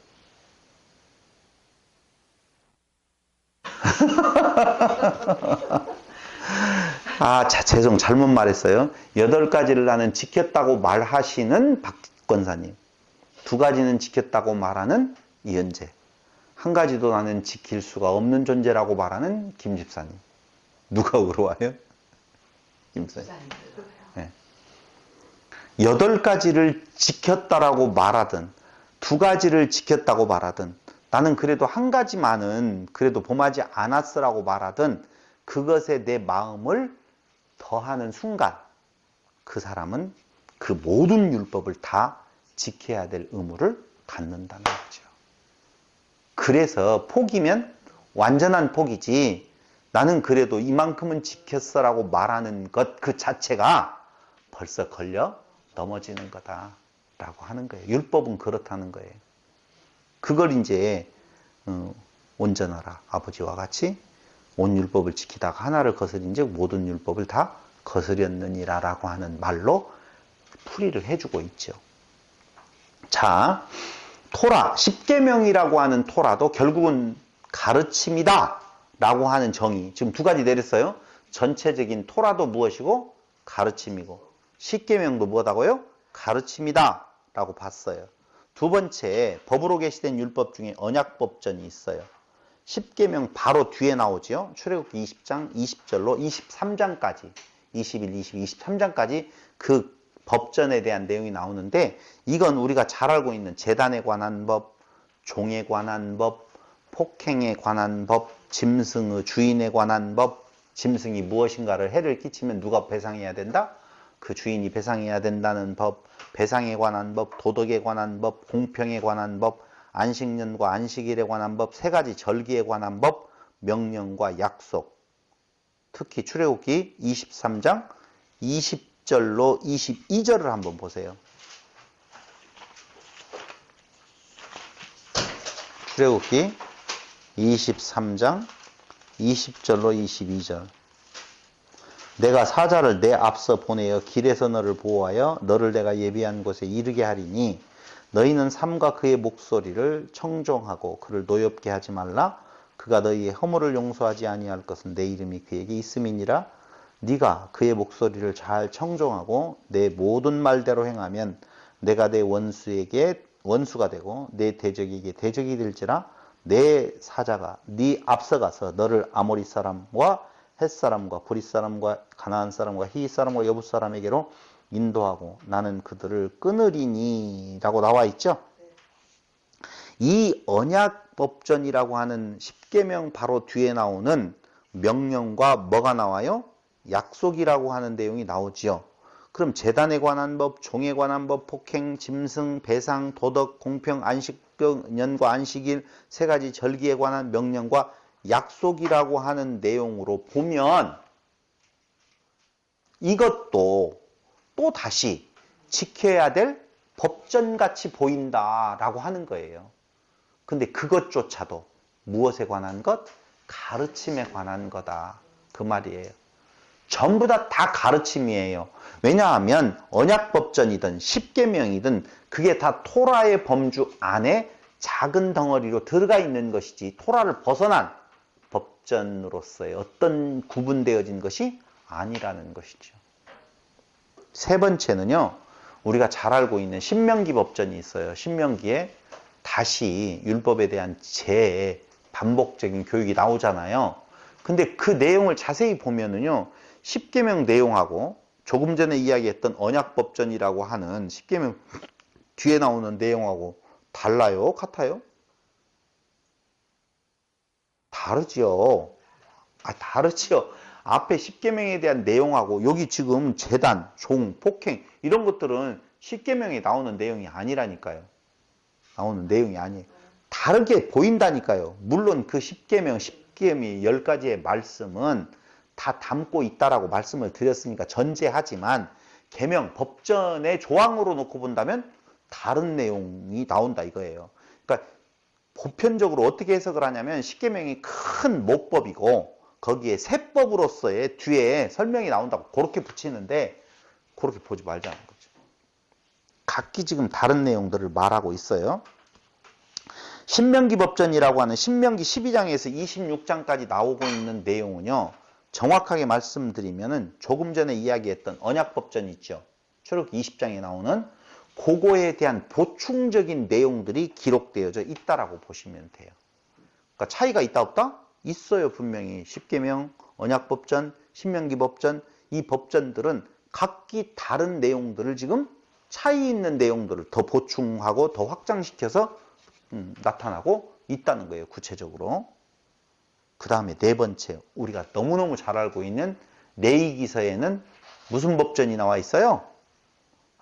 아, 죄송, 잘못 말했어요. 8가지를 나는 지켰다고 말하시는 박 권사님, 2가지는 지켰다고 말하는 이은재, 1가지도 나는 지킬 수가 없는 존재라고 말하는 김 집사님. 누가 의로워요? 김 집사님. 네. 8가지를 지켰다라고 말하든 2가지를 지켰다고 말하든 나는 그래도 1가지만은 그래도 범하지 않았으라고 말하든 그것에 내 마음을 더하는 순간 그 사람은 그 모든 율법을 다 지켜야 될 의무를 갖는다는 거죠. 그래서 폭이면 완전한 폭이지, 나는 그래도 이만큼은 지켰어라고 말하는 것 그 자체가 벌써 걸려 넘어지는 거다라고 하는 거예요. 율법은 그렇다는 거예요. 그걸 이제 온전하라 아버지와 같이 온 율법을 지키다가 하나를 거스린즉 모든 율법을 다 거스렸느니라라고 하는 말로 풀이를 해주고 있죠. 자, 토라, 십계명이라고 하는 토라도 결국은 가르침이다 라고 하는 정의, 지금 2가지 내렸어요. 전체적인 토라도 무엇이고 가르침이고, 십계명도 뭐다고요? 가르침이다 라고 봤어요. 2번째, 법으로 계시된 율법 중에 언약법전이 있어요. 십계명 바로 뒤에 나오죠. 출애굽기 20장 20절로 23장까지 21, 22, 23장까지 그 법전에 대한 내용이 나오는데, 이건 우리가 잘 알고 있는 제단에 관한 법, 종에 관한 법, 폭행에 관한 법, 짐승의 주인에 관한 법, 짐승이 무엇인가를 해를 끼치면 누가 배상해야 된다? 그 주인이 배상해야 된다는 법, 배상에 관한 법, 도덕에 관한 법, 공평에 관한 법, 안식년과 안식일에 관한 법, 3가지 절기에 관한 법, 명령과 약속. 특히 출애굽기 23장 20절로 22절을 한번 보세요. 출애굽기 23장 20절로 22절. 내가 사자를 내 앞서 보내어 길에서 너를 보호하여 너를 내가 예비한 곳에 이르게 하리니 너희는 삼가 그의 목소리를 청종하고 그를 노엽게 하지 말라. 그가 너희의 허물을 용서하지 아니할 것은 내 이름이 그에게 있음이니라. 네가 그의 목소리를 잘 청종하고 내 모든 말대로 행하면 내가 내 원수에게 원수가 되고 내 대적에게 대적이 될지라. 내 사자가 네 앞서가서 너를 아모리 사람과 헷 사람과 브릿 사람과 가나안 사람과 히윗 사람과 여붓 사람에게로 인도하고 나는 그들을 끊으리니 라고 나와 있죠. 이 언약법전이라고 하는 십계명 바로 뒤에 나오는 명령과 뭐가 나와요? 약속이라고 하는 내용이 나오지요. 그럼 제단에 관한 법, 종에 관한 법, 폭행, 짐승, 배상, 도덕, 공평, 안식병, 년과 안식일, 세 가지 절기에 관한 명령과 약속이라고 하는 내용으로 보면 이것도 또 다시 지켜야 될 법전같이 보인다라고 하는 거예요. 근데 그것조차도 무엇에 관한 것? 가르침에 관한 거다. 그 말이에요. 전부 다 가르침이에요. 왜냐하면 언약법전이든 십계명이든 그게 다 토라의 범주 안에 작은 덩어리로 들어가 있는 것이지 토라를 벗어난 법전으로서의 어떤 구분되어진 것이 아니라는 것이죠. 세 번째는요. 우리가 잘 알고 있는 신명기 법전이 있어요. 신명기에 다시 율법에 대한 반복적인 교육이 나오잖아요. 근데 그 내용을 자세히 보면은요. 십계명 내용하고 조금 전에 이야기했던 언약법전이라고 하는 십계명 뒤에 나오는 내용하고 달라요? 같아요? 다르지요. 다르지요. 앞에 십계명에 대한 내용하고 여기 지금 제단, 종, 폭행 이런 것들은 십계명에 나오는 내용이 아니라니까요. 나오는 내용이 아니에요. 다르게 보인다니까요. 물론 그 십계명 10가지의 말씀은 다 담고 있다라고 말씀을 드렸으니까 전제하지만 계명, 법전의 조항으로 놓고 본다면 다른 내용이 나온다 이거예요. 그러니까 보편적으로 어떻게 해석을 하냐면 십계명이 큰 목법이고 거기에 세법으로서의 뒤에 설명이 나온다고 그렇게 붙이는데 그렇게 보지 말자는 거죠. 각기 지금 다른 내용들을 말하고 있어요. 신명기 법전이라고 하는 신명기 12장에서 26장까지 나오고 있는 내용은요. 정확하게 말씀드리면은 조금 전에 이야기했던 언약법전 있죠. 출애굽기 20장에 나오는 그거에 대한 보충적인 내용들이 기록되어져 있다라고 보시면 돼요. 그러니까 차이가 있다 없다? 있어요. 분명히 십계명, 언약법전, 신명기 법전 이 법전들은 각기 다른 내용들을 지금 차이 있는 내용들을 더 보충하고 더 확장시켜서 나타나고 있다는 거예요. 구체적으로. 그 다음에 네 번째 우리가 너무너무 잘 알고 있는 레위기서에는 무슨 법전이 나와 있어요?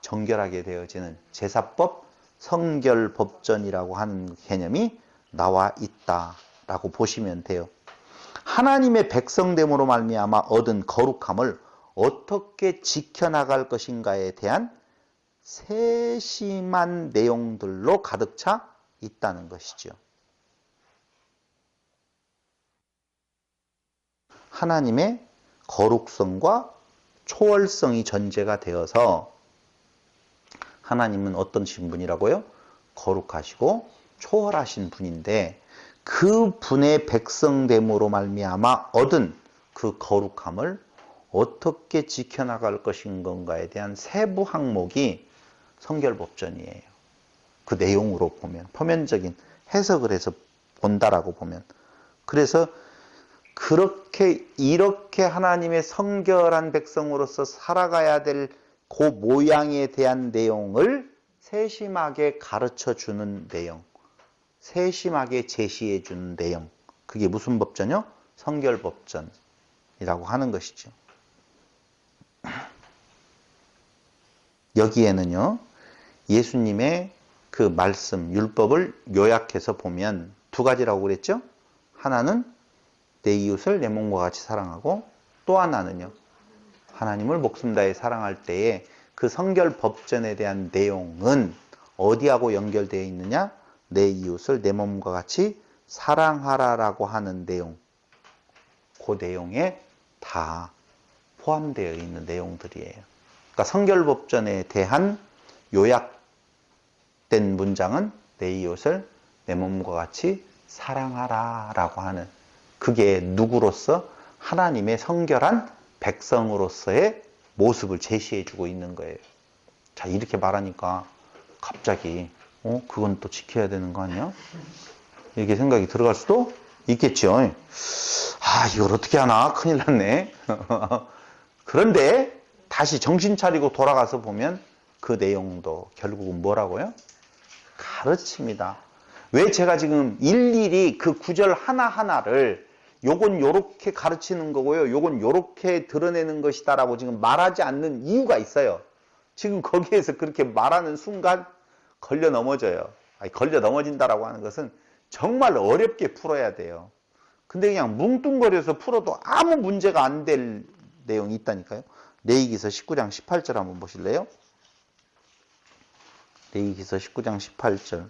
정결하게 되어지는 제사법, 성결법전이라고 하는 개념이 나와 있다라고 보시면 돼요. 하나님의 백성됨으로 말미암아 얻은 거룩함을 어떻게 지켜나갈 것인가에 대한 세심한 내용들로 가득 차 있다는 것이죠. 하나님의 거룩성과 초월성이 전제가 되어서 하나님은 어떤 분이라고요? 거룩하시고 초월하신 분인데 그 분의 백성됨으로 말미암아 얻은 그 거룩함을 어떻게 지켜나갈 것인 건가에 대한 세부 항목이 성결법전이에요. 그 내용으로 보면 표면적인 해석을 해서 본다라고 보면 그래서 이렇게 하나님의 성결한 백성으로서 살아가야 될 그 모양에 대한 내용을 세심하게 가르쳐 주는 내용, 세심하게 제시해 주는 내용. 그게 무슨 법전이요? 성결법전이라고 하는 것이죠. 여기에는요, 예수님의 그 말씀, 율법을 요약해서 보면 두 가지라고 그랬죠? 하나는 내 이웃을 내 몸과 같이 사랑하고 또 하나는요, 하나님을 목숨 다해 사랑할 때에 그 성결 법전에 대한 내용은 어디하고 연결되어 있느냐? 내 이웃을 내 몸과 같이 사랑하라라고 하는 내용. 그 내용에 다 포함되어 있는 내용들이에요. 그러니까 성결 법전에 대한 요약된 문장은 내 이웃을 내 몸과 같이 사랑하라라고 하는 그게 누구로서 하나님의 성결한 백성으로서의 모습을 제시해주고 있는 거예요. 자, 이렇게 말하니까 갑자기 그건 또 지켜야 되는 거 아니야? 이렇게 생각이 들어갈 수도 있겠죠. 이걸 어떻게 하나? 큰일 났네. 그런데 다시 정신 차리고 돌아가서 보면 그 내용도 결국은 뭐라고요? 가르칩니다. 왜 제가 지금 일일이 그 구절 하나하나를 요건 요렇게 가르치는 거고요, 요건 요렇게 드러내는 것이다 라고 지금 말하지 않는 이유가 있어요. 지금 거기에서 그렇게 말하는 순간 걸려 넘어져요. 아니, 걸려 넘어진다라고 하는 것은 정말 어렵게 풀어야 돼요. 근데 그냥 뭉뚱거려서 풀어도 아무 문제가 안 될 내용이 있다니까요. 레위기서 19장 18절 한번 보실래요? 레위기서 19장 18절.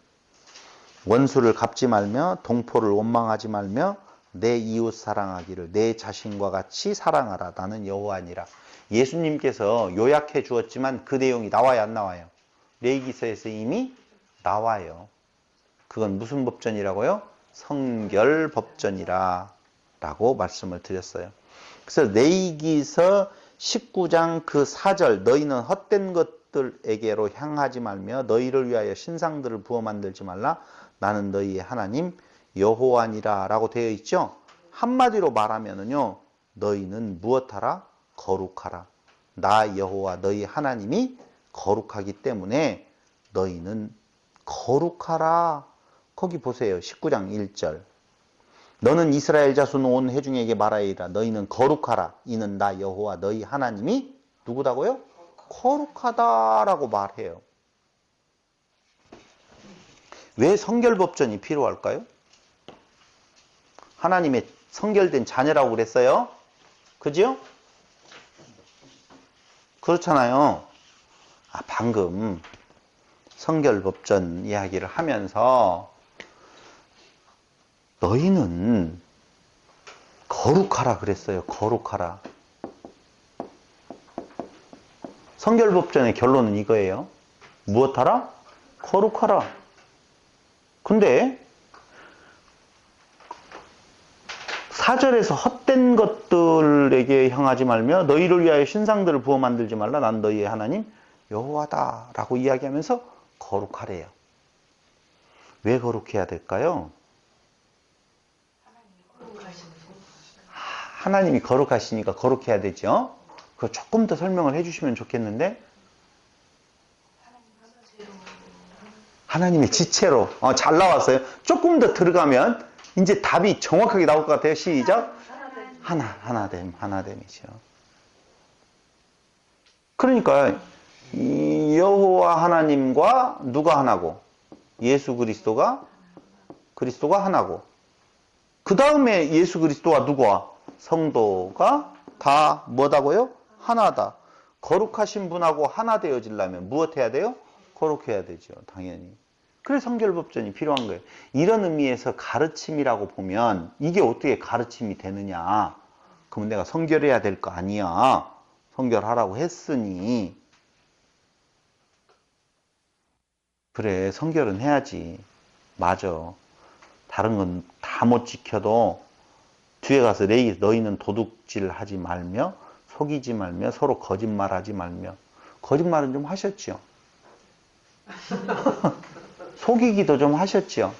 원수를 갚지 말며 동포를 원망하지 말며 내 이웃 사랑하기를 내 자신과 같이 사랑하라. 나는 여호와니라. 예수님께서 요약해 주었지만 그 내용이 나와요, 안 나와요? 레위기서에서 이미 나와요. 그건 무슨 법전이라고요? 성결법전이라 라고 말씀을 드렸어요. 그래서 레위기서 19장 그 4절, 너희는 헛된 것들에게로 향하지 말며 너희를 위하여 신상들을 부어 만들지 말라. 나는 너희의 하나님 여호와니라 라고 되어 있죠. 한마디로 말하면은요, 너희는 무엇하라? 거룩하라. 나 여호와 너희 하나님이 거룩하기 때문에 너희는 거룩하라. 거기 보세요. 19장 1절. 너는 이스라엘 자손 온 회중에게 말하리라. 너희는 거룩하라. 이는 나 여호와 너희 하나님이 누구다고요? 거룩하다라고 말해요. 왜 성결법전이 필요할까요? 하나님의 성결된 자녀라고 그랬어요. 그죠? 그렇잖아요. 방금 성결법전 이야기를 하면서 너희는 거룩하라 그랬어요. 거룩하라. 성결법전의 결론은 이거예요. 무엇하라? 거룩하라. 근데 4절에서 헛된 것들에게 향하지 말며 너희를 위하여 신상들을 부어 만들지 말라. 난 너희의 하나님 여호와다 라고 이야기하면서 거룩하래요. 왜 거룩해야 될까요? 하나님이 거룩하시니까 거룩해야 되죠. 그거 조금 더 설명을 해주시면 좋겠는데, 하나님의 지체로. 잘 나왔어요. 조금 더 들어가면 이제 답이 정확하게 나올 것 같아요. 시작. 하나됨이죠. 그러니까 이 여호와 하나님과 누가 하나고, 예수 그리스도가 하나고, 그 다음에 예수 그리스도와 누구와 성도가 다 뭐다고요? 하나다. 거룩하신 분하고 하나 되어지려면 무엇 해야 돼요? 거룩해야 되죠. 당연히. 그래서 성결법전이 필요한 거예요. 이런 의미에서 가르침이라고 보면 이게 어떻게 가르침이 되느냐. 그러면 내가 성결해야 될 거 아니야. 성결하라고 했으니. 그래, 성결은 해야지. 맞아. 다른 건 다 못 지켜도 뒤에 가서 너희는 도둑질 하지 말며 속이지 말며 서로 거짓말하지 말며. 거짓말은 좀 하셨죠? 속이기도 좀 하셨죠?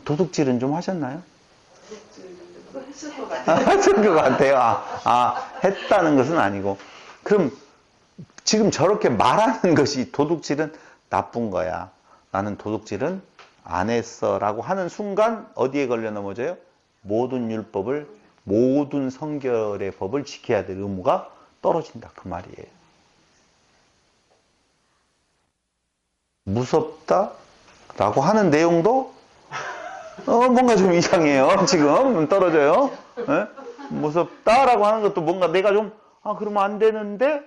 도둑질은 좀 하셨나요? 했을 것 같아요. 했다는 것은 아니고. 그럼 지금 저렇게 말하는 것이 도둑질은 나쁜 거야. 나는 도둑질은 안 했어 라고 하는 순간 어디에 걸려 넘어져요? 모든 율법을, 모든 성결의 법을 지켜야 될 의무가 떨어진다. 그 말이에요. 무섭다 라고 하는 내용도 뭔가 좀 이상해요. 지금 떨어져요. 네? 무섭다 라고 하는 것도 뭔가 내가 좀 그러면 안 되는데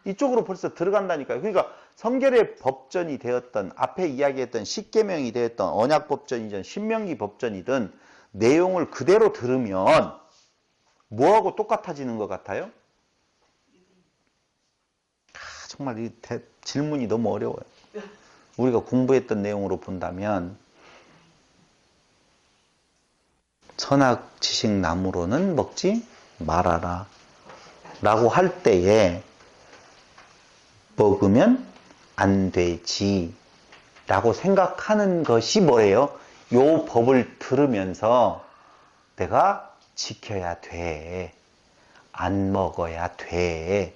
이쪽으로 벌써 들어간다니까요. 그러니까 성결의 법전이 되었던, 앞에 이야기했던 십계명이 되었던, 언약법전이든 신명기 법전이든 내용을 그대로 들으면 뭐하고 똑같아지는 것 같아요? 정말 이 질문이 너무 어려워요. 우리가 공부했던 내용으로 본다면 선악지식 나무로는 먹지 말아라 라고 할 때에 먹으면 안 되지 라고 생각하는 것이 뭐예요? 요 법을 들으면서 내가 지켜야 돼, 안 먹어야 돼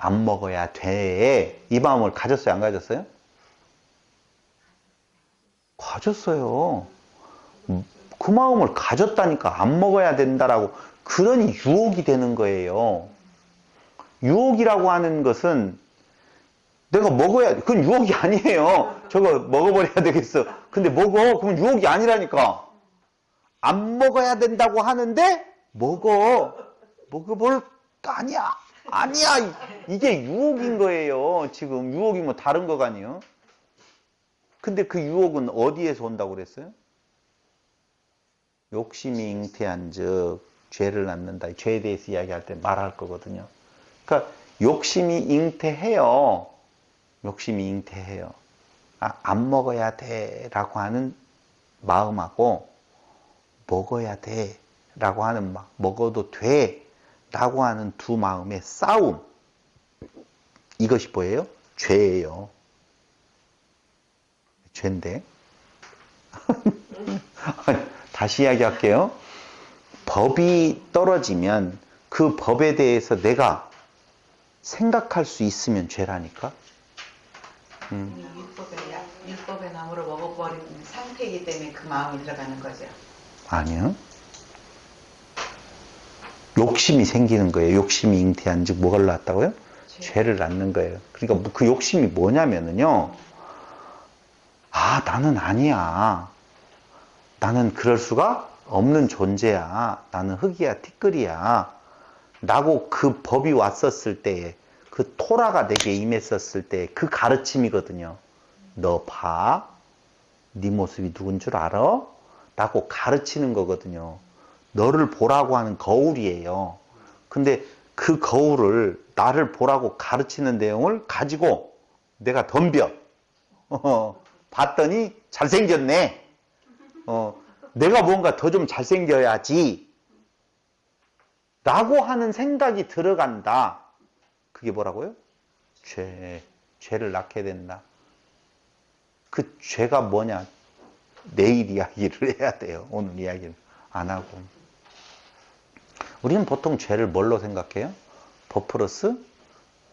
안 먹어야 돼. 이 마음을 가졌어요? 안 가졌어요? 가졌어요. 그 마음을 가졌다니까 안 먹어야 된다라고. 그러니 유혹이 되는 거예요. 유혹이라고 하는 것은 내가 먹어야, 그건 유혹이 아니에요. 저거 먹어버려야 되겠어. 근데 먹어. 그건 유혹이 아니라니까. 안 먹어야 된다고 하는데 먹어. 먹어볼 거 아니야. 아니야. 이게 유혹인 거예요. 지금 유혹이 뭐 다른 거가 아니에요. 근데 그 유혹은 어디에서 온다고 그랬어요? 욕심이 잉태한 즉 죄를 낳는다. 죄에 대해서 이야기할 때 말할 거거든요. 그러니까 욕심이 잉태해요. 욕심이 잉태해요. 아, 안 먹어야 돼 라고 하는 마음하고 먹어야 돼 라고 하는 마음, 먹어도 돼 라고 하는 두 마음의 싸움. 이것이 뭐예요? 죄예요. 죄인데. 다시 이야기할게요. 법이 떨어지면 그 법에 대해서 내가 생각할 수 있으면 죄라니까. 율법의 나무를 먹어버린 상태이기 때문에 그 마음이 들어가는 거죠. 아니요. 욕심이 생기는 거예요. 욕심이 잉태한 즉 뭐가 낳았다고요? 죄를 낳는 거예요. 그러니까 그 욕심이 뭐냐면은요. 아, 나는 아니야. 나는 그럴 수가 없는 존재야. 나는 흙이야, 티끌이야. 라고 그 법이 왔었을 때에, 그 토라가 내게 임했었을 때 그 가르침이거든요. 너 봐. 네 모습이 누군 줄 알아? 라고 가르치는 거거든요. 너를 보라고 하는 거울이에요. 근데 그 거울을 나를 보라고 가르치는 내용을 가지고 내가 덤벼. 봤더니 잘생겼네. 내가 뭔가 더 좀 잘생겨야지. 라고 하는 생각이 들어간다. 그게 뭐라고요? 죄를 낳게 된다. 그 죄가 뭐냐? 내일 이야기를 해야 돼요. 오늘 이야기를 안 하고. 우리는 보통 죄를 뭘로 생각해요? 법 플러스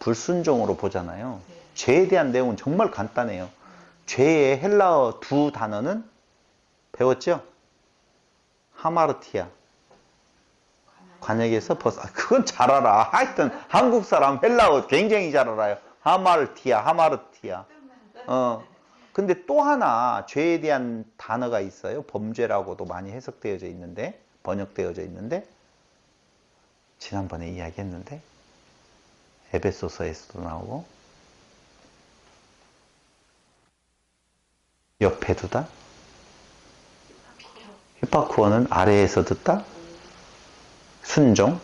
불순종으로 보잖아요. 죄에 대한 내용은 정말 간단해요. 죄의 헬라어 두 단어는 배웠죠? 하마르티아. 관역에서 벗어. 그건 잘 알아. 하여튼 한국 사람 헬라어 굉장히 잘 알아요. 하마르티아, 하마르티아. 근데 또 하나 죄에 대한 단어가 있어요. 범죄라고도 많이 해석되어져 있는데, 번역되어져 있는데, 지난번에 이야기했는데, 에베소서에서도 나오고, 옆에 두다. 히파쿠어는 아래에서 듣다. 순종.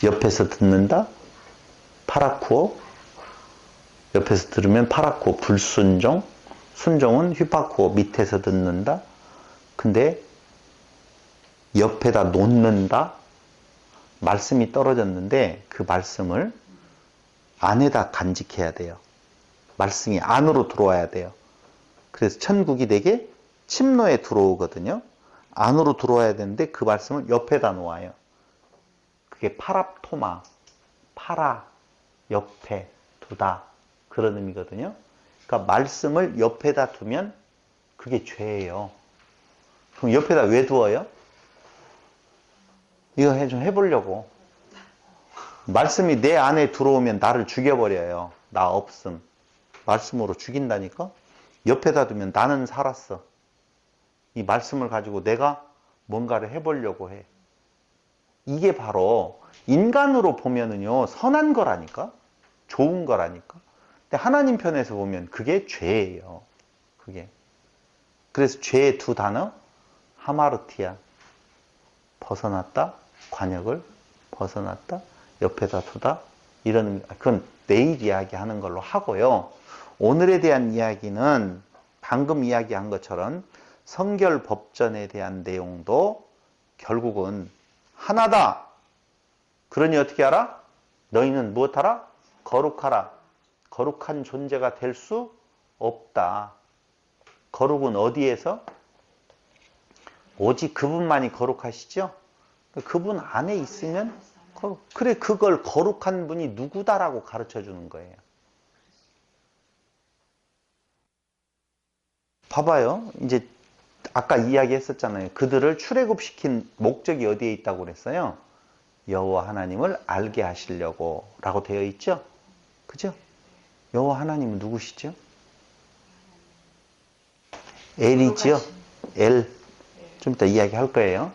옆에서 듣는다. 파라쿠어. 옆에서 들으면 파라쿠어. 불순종. 순종은 휘파쿠어. 밑에서 듣는다. 근데 옆에다 놓는다. 말씀이 떨어졌는데 그 말씀을 안에다 간직해야 돼요. 말씀이 안으로 들어와야 돼요. 그래서 천국이 내게 침노에 들어오거든요. 안으로 들어와야 되는데 그 말씀을 옆에다 놓아요. 그게 파랍토마, 파라, 옆에 두다. 그런 의미거든요. 그러니까 말씀을 옆에다 두면 그게 죄예요. 그럼 옆에다 왜 두어요? 이거 좀 해보려고. 말씀이 내 안에 들어오면 나를 죽여버려요. 나 없음. 말씀으로 죽인다니까? 옆에다 두면 나는 살았어. 이 말씀을 가지고 내가 뭔가를 해보려고 해. 이게 바로 인간으로 보면은요, 선한 거라니까? 좋은 거라니까? 근데 하나님 편에서 보면 그게 죄예요. 그게. 그래서 죄의 두 단어, 하마르티아. 벗어났다, 관역을 벗어났다, 옆에다 두다. 이런 의미. 그건 내일 이야기하는 걸로 하고요. 오늘에 대한 이야기는 방금 이야기한 것처럼 성결 법전에 대한 내용도 결국은 하나다. 그러니 어떻게 하라? 너희는 무엇하라? 거룩하라. 거룩한 존재가 될 수 없다. 거룩은 어디에서? 오직 그분만이 거룩하시죠? 그분 안에 있으면 그래, 그걸 거룩한 분이 누구다라고 가르쳐 주는 거예요. 봐봐요. 이제 아까 이야기했었잖아요. 그들을 출애굽시킨 목적이 어디에 있다고 그랬어요? 여호와 하나님을 알게 하시려고 라고 되어 있죠? 그죠? 여호와 하나님은 누구시죠? 엘이죠? 엘. 좀 이따 이야기할 거예요.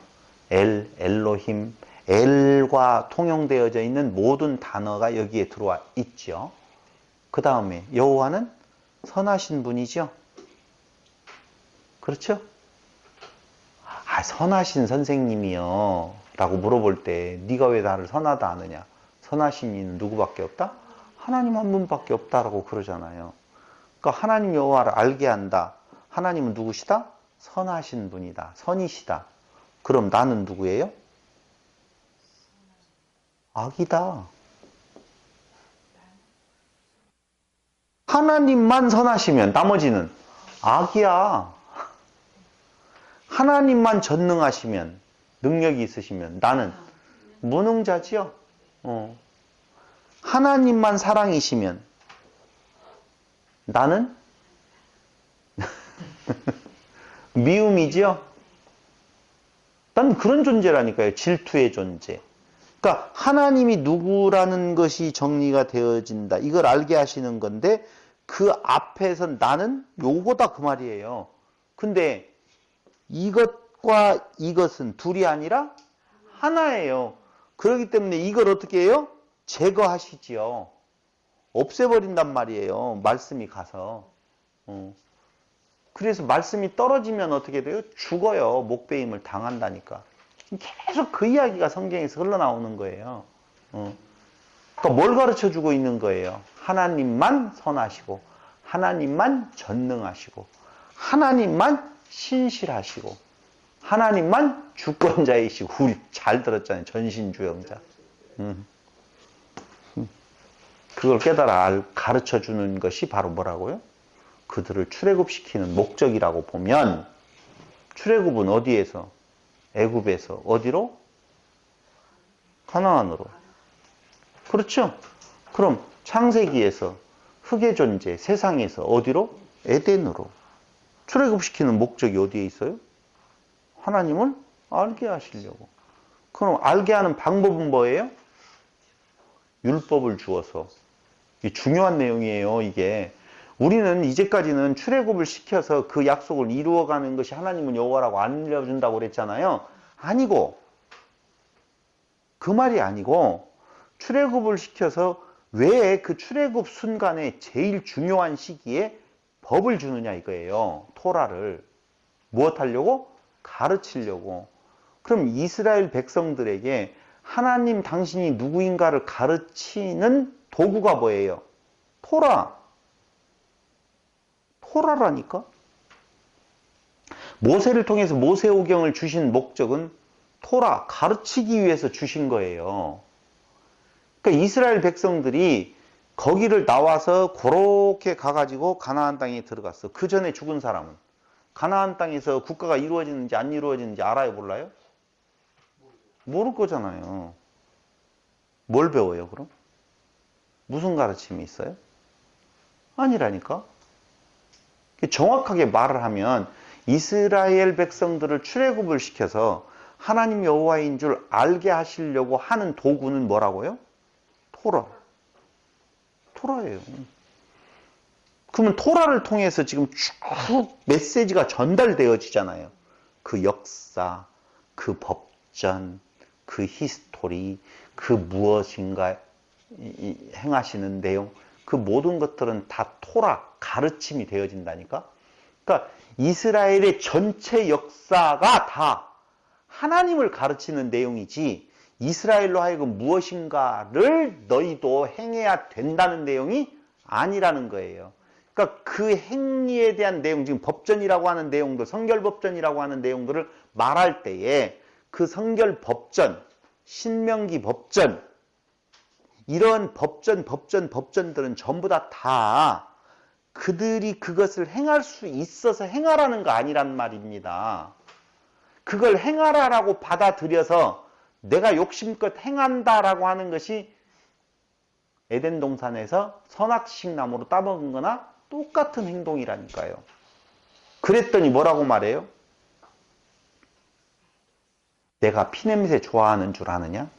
엘, 엘로힘. 엘과 통용되어져 있는 모든 단어가 여기에 들어와 있죠. 그 다음에 여호와는 선하신 분이죠. 그렇죠? 아, 선하신 선생님이요 라고 물어볼 때 네가 왜 나를 선하다 하느냐? 선하신 이는 누구밖에 없다? 하나님 한 분밖에 없다라고 그러잖아요. 그러니까 하나님 여호와를 알게 한다. 하나님은 누구시다? 선하신 분이다. 선이시다. 그럼 나는 누구예요? 악이다. 하나님만 선하시면 나머지는 악이야. 하나님만 전능하시면, 능력이 있으시면 나는 무능자지요. 하나님만 사랑이시면 나는 미움이지요. 난 그런 존재라니까요. 질투의 존재. 그러니까 하나님이 누구라는 것이 정리가 되어진다. 이걸 알게 하시는 건데 그 앞에서 나는 요거다 그 말이에요. 근데 이것과 이것은 둘이 아니라 하나예요. 그렇기 때문에 이걸 어떻게 해요? 제거하시지요. 없애버린단 말이에요. 말씀이 가서. 그래서 말씀이 떨어지면 어떻게 돼요? 죽어요. 목베임을 당한다니까. 계속 그 이야기가 성경에서 흘러나오는 거예요. 그러니까 뭘 가르쳐주고 있는 거예요? 하나님만 선하시고 하나님만 전능하시고 하나님만 신실하시고 하나님만 주권자이시고 우리 잘 들었잖아요. 전신주영자. 그걸 깨달아 가르쳐주는 것이 바로 뭐라고요? 그들을 출애굽시키는 목적이라고 보면 출애굽은 어디에서? 애굽에서 어디로? 가나안으로. 그렇죠? 그럼 창세기에서 흙의 존재, 세상에서 어디로? 에덴으로. 출애굽시키는 목적이 어디에 있어요? 하나님을 알게 하시려고. 그럼 알게 하는 방법은 뭐예요? 율법을 주어서. 이게 중요한 내용이에요, 이게. 우리는 이제까지는 출애굽을 시켜서 그 약속을 이루어가는 것이 하나님은 여호와라고 알려준다고 그랬잖아요. 아니고 그 말이 아니고 출애굽을 시켜서 왜 그 출애굽 순간에 제일 중요한 시기에 법을 주느냐 이거예요. 토라를. 무엇하려고? 가르치려고. 그럼 이스라엘 백성들에게 하나님 당신이 누구인가를 가르치는 도구가 뭐예요? 토라. 토라라니까? 모세를 통해서 모세오경을 주신 목적은 토라, 가르치기 위해서 주신 거예요. 그러니까 이스라엘 백성들이 거기를 나와서 그렇게 가가지고 가나안 땅에 들어갔어. 그 전에 죽은 사람은 가나안 땅에서 국가가 이루어지는지 안 이루어지는지 알아요, 몰라요? 모를 거잖아요. 뭘 배워요, 그럼? 무슨 가르침이 있어요? 아니라니까? 정확하게 말을 하면 이스라엘 백성들을 출애굽을 시켜서 하나님 여호와인 줄 알게 하시려고 하는 도구는 뭐라고요? 토라. 토라예요. 그러면 토라를 통해서 지금 쭉 메시지가 전달되어지잖아요. 그 역사, 그 법전, 그 히스토리, 그 무엇인가 행하시는 내용, 그 모든 것들은 다 토라, 가르침이 되어진다니까. 그러니까 이스라엘의 전체 역사가 다 하나님을 가르치는 내용이지 이스라엘로 하여금 무엇인가를 너희도 행해야 된다는 내용이 아니라는 거예요. 그러니까 그 행위에 대한 내용, 지금 법전이라고 하는 내용들, 성결법전이라고 하는 내용들을 말할 때에 그 성결법전, 신명기 법전, 이런 법전들은 전부 다 그들이 그것을 행할 수 있어서 행하라는 거 아니란 말입니다. 그걸 행하라라고 받아들여서 내가 욕심껏 행한다라고 하는 것이 에덴 동산에서 선악식 나무로 따먹은 거나 똑같은 행동이라니까요. 그랬더니 뭐라고 말해요? 내가 피냄새 좋아하는 줄 아느냐?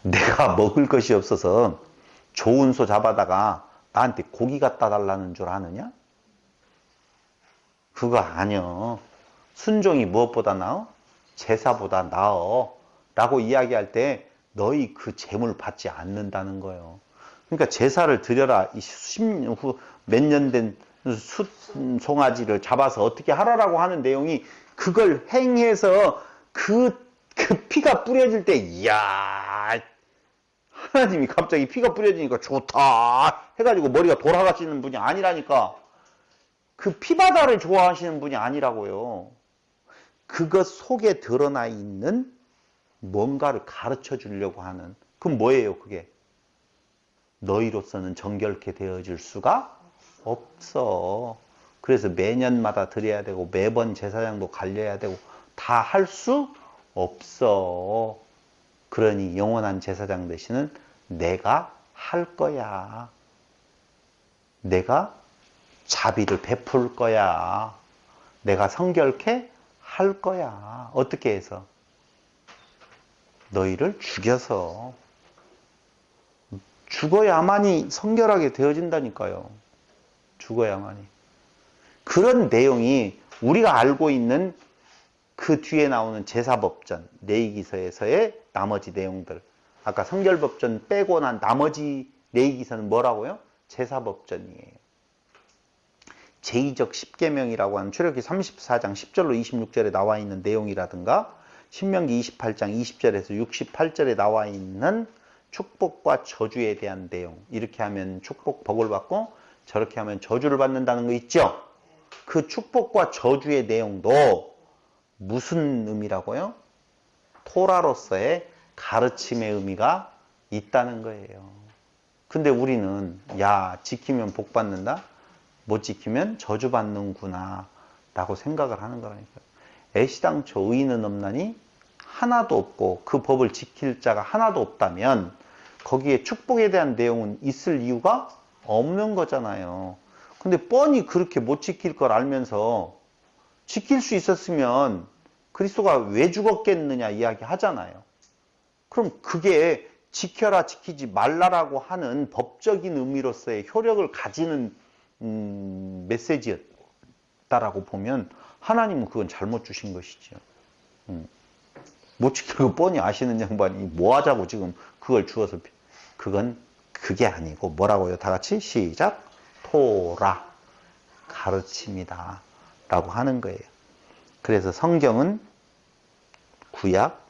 내가 먹을 것이 없어서 좋은 소 잡아다가 나한테 고기 갖다 달라는 줄 아느냐? 그거 아니여. 순종이 무엇보다 나어? 제사보다 나어. 라고 이야기할 때 너희 그 재물 받지 않는다는 거예요. 그러니까 제사를 드려라. 몇 년 된 송아지를 잡아서 어떻게 하라라고 하는 내용이 그걸 행해서 그 피가 뿌려질 때 이야 하나님이 갑자기 피가 뿌려지니까 좋다 해가지고 머리가 돌아가시는 분이 아니라니까. 그 피바다를 좋아하시는 분이 아니라고요. 그것 속에 드러나 있는 뭔가를 가르쳐 주려고 하는. 그럼 뭐예요 그게? 너희로서는 정결케 되어질 수가 없어. 그래서 매년마다 드려야 되고 매번 제사장도 갈려야 되고 다 할 수 없어. 그러니 영원한 제사장 대신은 내가 할 거야. 내가 자비를 베풀 거야. 내가 성결케 할 거야. 어떻게 해서? 너희를 죽여서. 죽어야만이 성결하게 되어진다니까요. 죽어야만이. 그런 내용이 우리가 알고 있는 그 뒤에 나오는 제사법전, 레위기서에서의 나머지 내용들. 아까 성결법전 빼고 난 나머지 레위기서는 뭐라고요? 제사법전이에요. 제2적 십계명이라고 하는 출애굽기 34장 10절로 26절에 나와 있는 내용이라든가 신명기 28장 20절에서 68절에 나와 있는 축복과 저주에 대한 내용. 이렇게 하면 축복 복을 받고 저렇게 하면 저주를 받는다는 거 있죠? 그 축복과 저주의 내용도 무슨 의미라고요? 토라로서의 가르침의 의미가 있다는 거예요. 근데 우리는 야 지키면 복 받는다? 못 지키면 저주 받는구나 라고 생각을 하는 거라니까요. 애시당초 의인은 없나니 하나도 없고 그 법을 지킬 자가 하나도 없다면 거기에 축복에 대한 내용은 있을 이유가 없는 거잖아요. 근데 뻔히 그렇게 못 지킬 걸 알면서 지킬 수 있었으면 그리스도가 왜 죽었겠느냐 이야기 하잖아요. 그럼 그게 지켜라 지키지 말라라고 하는 법적인 의미로서의 효력을 가지는 메시지였다라고 보면 하나님은 그건 잘못 주신 것이죠. 못 지키고 뻔히 아시는 양반이 뭐 하자고 지금 그걸 주어서. 그게 아니고 뭐라고요? 다 같이 시작. 토라 가르침이다 라고 하는 거예요. 그래서 성경은 구약,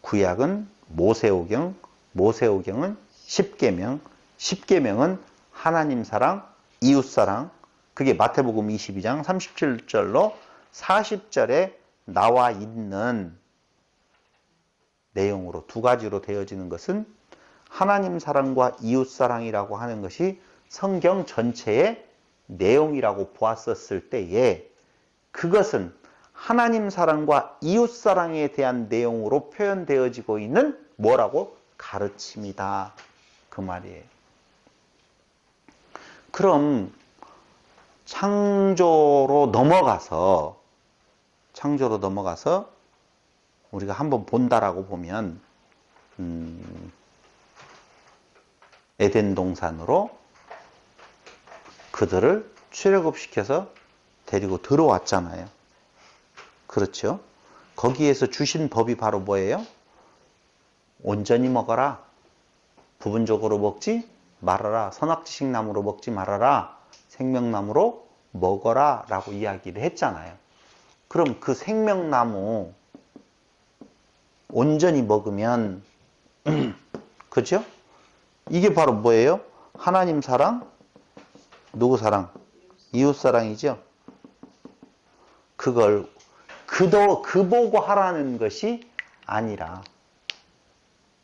구약은 모세오경, 모세오경은 십계명, 십계명은 하나님 사랑, 이웃 사랑. 그게 마태복음 22장 37절로 40절에 나와 있는 내용으로 두 가지로 되어지는 것은 하나님 사랑과 이웃 사랑이라고 하는 것이 성경 전체의 내용이라고 보았었을 때에 그것은 하나님 사랑과 이웃 사랑에 대한 내용으로 표현되어지고 있는 뭐라고? 가르침이다. 그 말이에요. 그럼 창조로 넘어가서 우리가 한번 본다라고 보면 에덴 동산으로 그들을 출애굽시켜서 데리고 들어왔잖아요. 그렇죠? 거기에서 주신 법이 바로 뭐예요? 온전히 먹어라. 부분적으로 먹지 말아라. 선악지식 나무로 먹지 말아라. 생명나무로 먹어라 라고 이야기를 했잖아요. 그럼 그 생명나무 온전히 먹으면 그죠? 이게 바로 뭐예요? 하나님 사랑, 누구 사랑? 이웃 사랑이죠? 그걸 그 보고 하라는 것이 아니라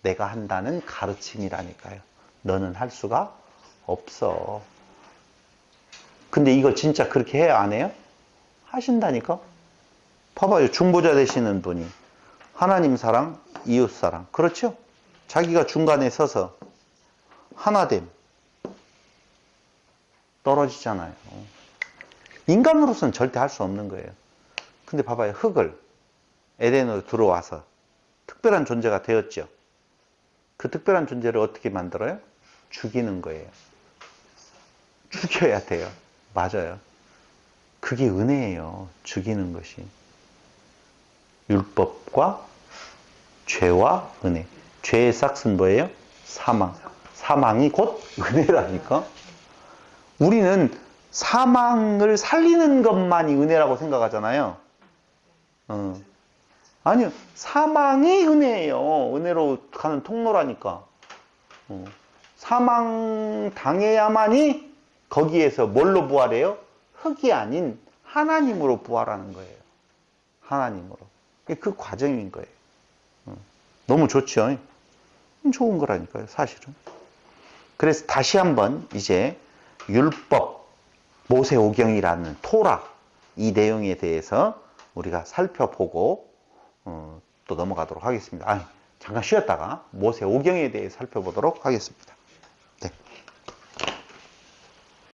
내가 한다는 가르침이라니까요. 너는 할 수가 없어. 근데 이거 진짜 그렇게 해야 안 해요? 하신다니까? 봐봐요. 중보자 되시는 분이 하나님 사랑, 이웃 사랑. 그렇죠? 자기가 중간에 서서 하나됨. 떨어지잖아요. 인간으로서는 절대 할 수 없는 거예요. 근데 봐봐요. 흙을 에덴으로 들어와서 특별한 존재가 되었죠. 그 특별한 존재를 어떻게 만들어요? 죽이는 거예요. 죽여야 돼요. 맞아요. 그게 은혜예요. 죽이는 것이. 율법과 죄와 은혜. 죄의 싹은 뭐예요? 사망. 사망이 곧 은혜라니까. 우리는 사망을 살리는 것만이 은혜라고 생각하잖아요. 아니요. 사망이 은혜예요. 은혜로 가는 통로라니까. 사망 당해야만이 거기에서 뭘로 부활해요? 흙이 아닌 하나님으로 부활하는 거예요. 하나님으로. 그 과정인 거예요. 너무 좋죠? 좋은 거라니까요, 사실은. 그래서 다시 한번 이제 율법, 모세오경이라는 토라, 이 내용에 대해서 우리가 살펴보고 또 넘어가도록 하겠습니다. 잠깐 쉬었다가 모세오경에 대해 살펴보도록 하겠습니다.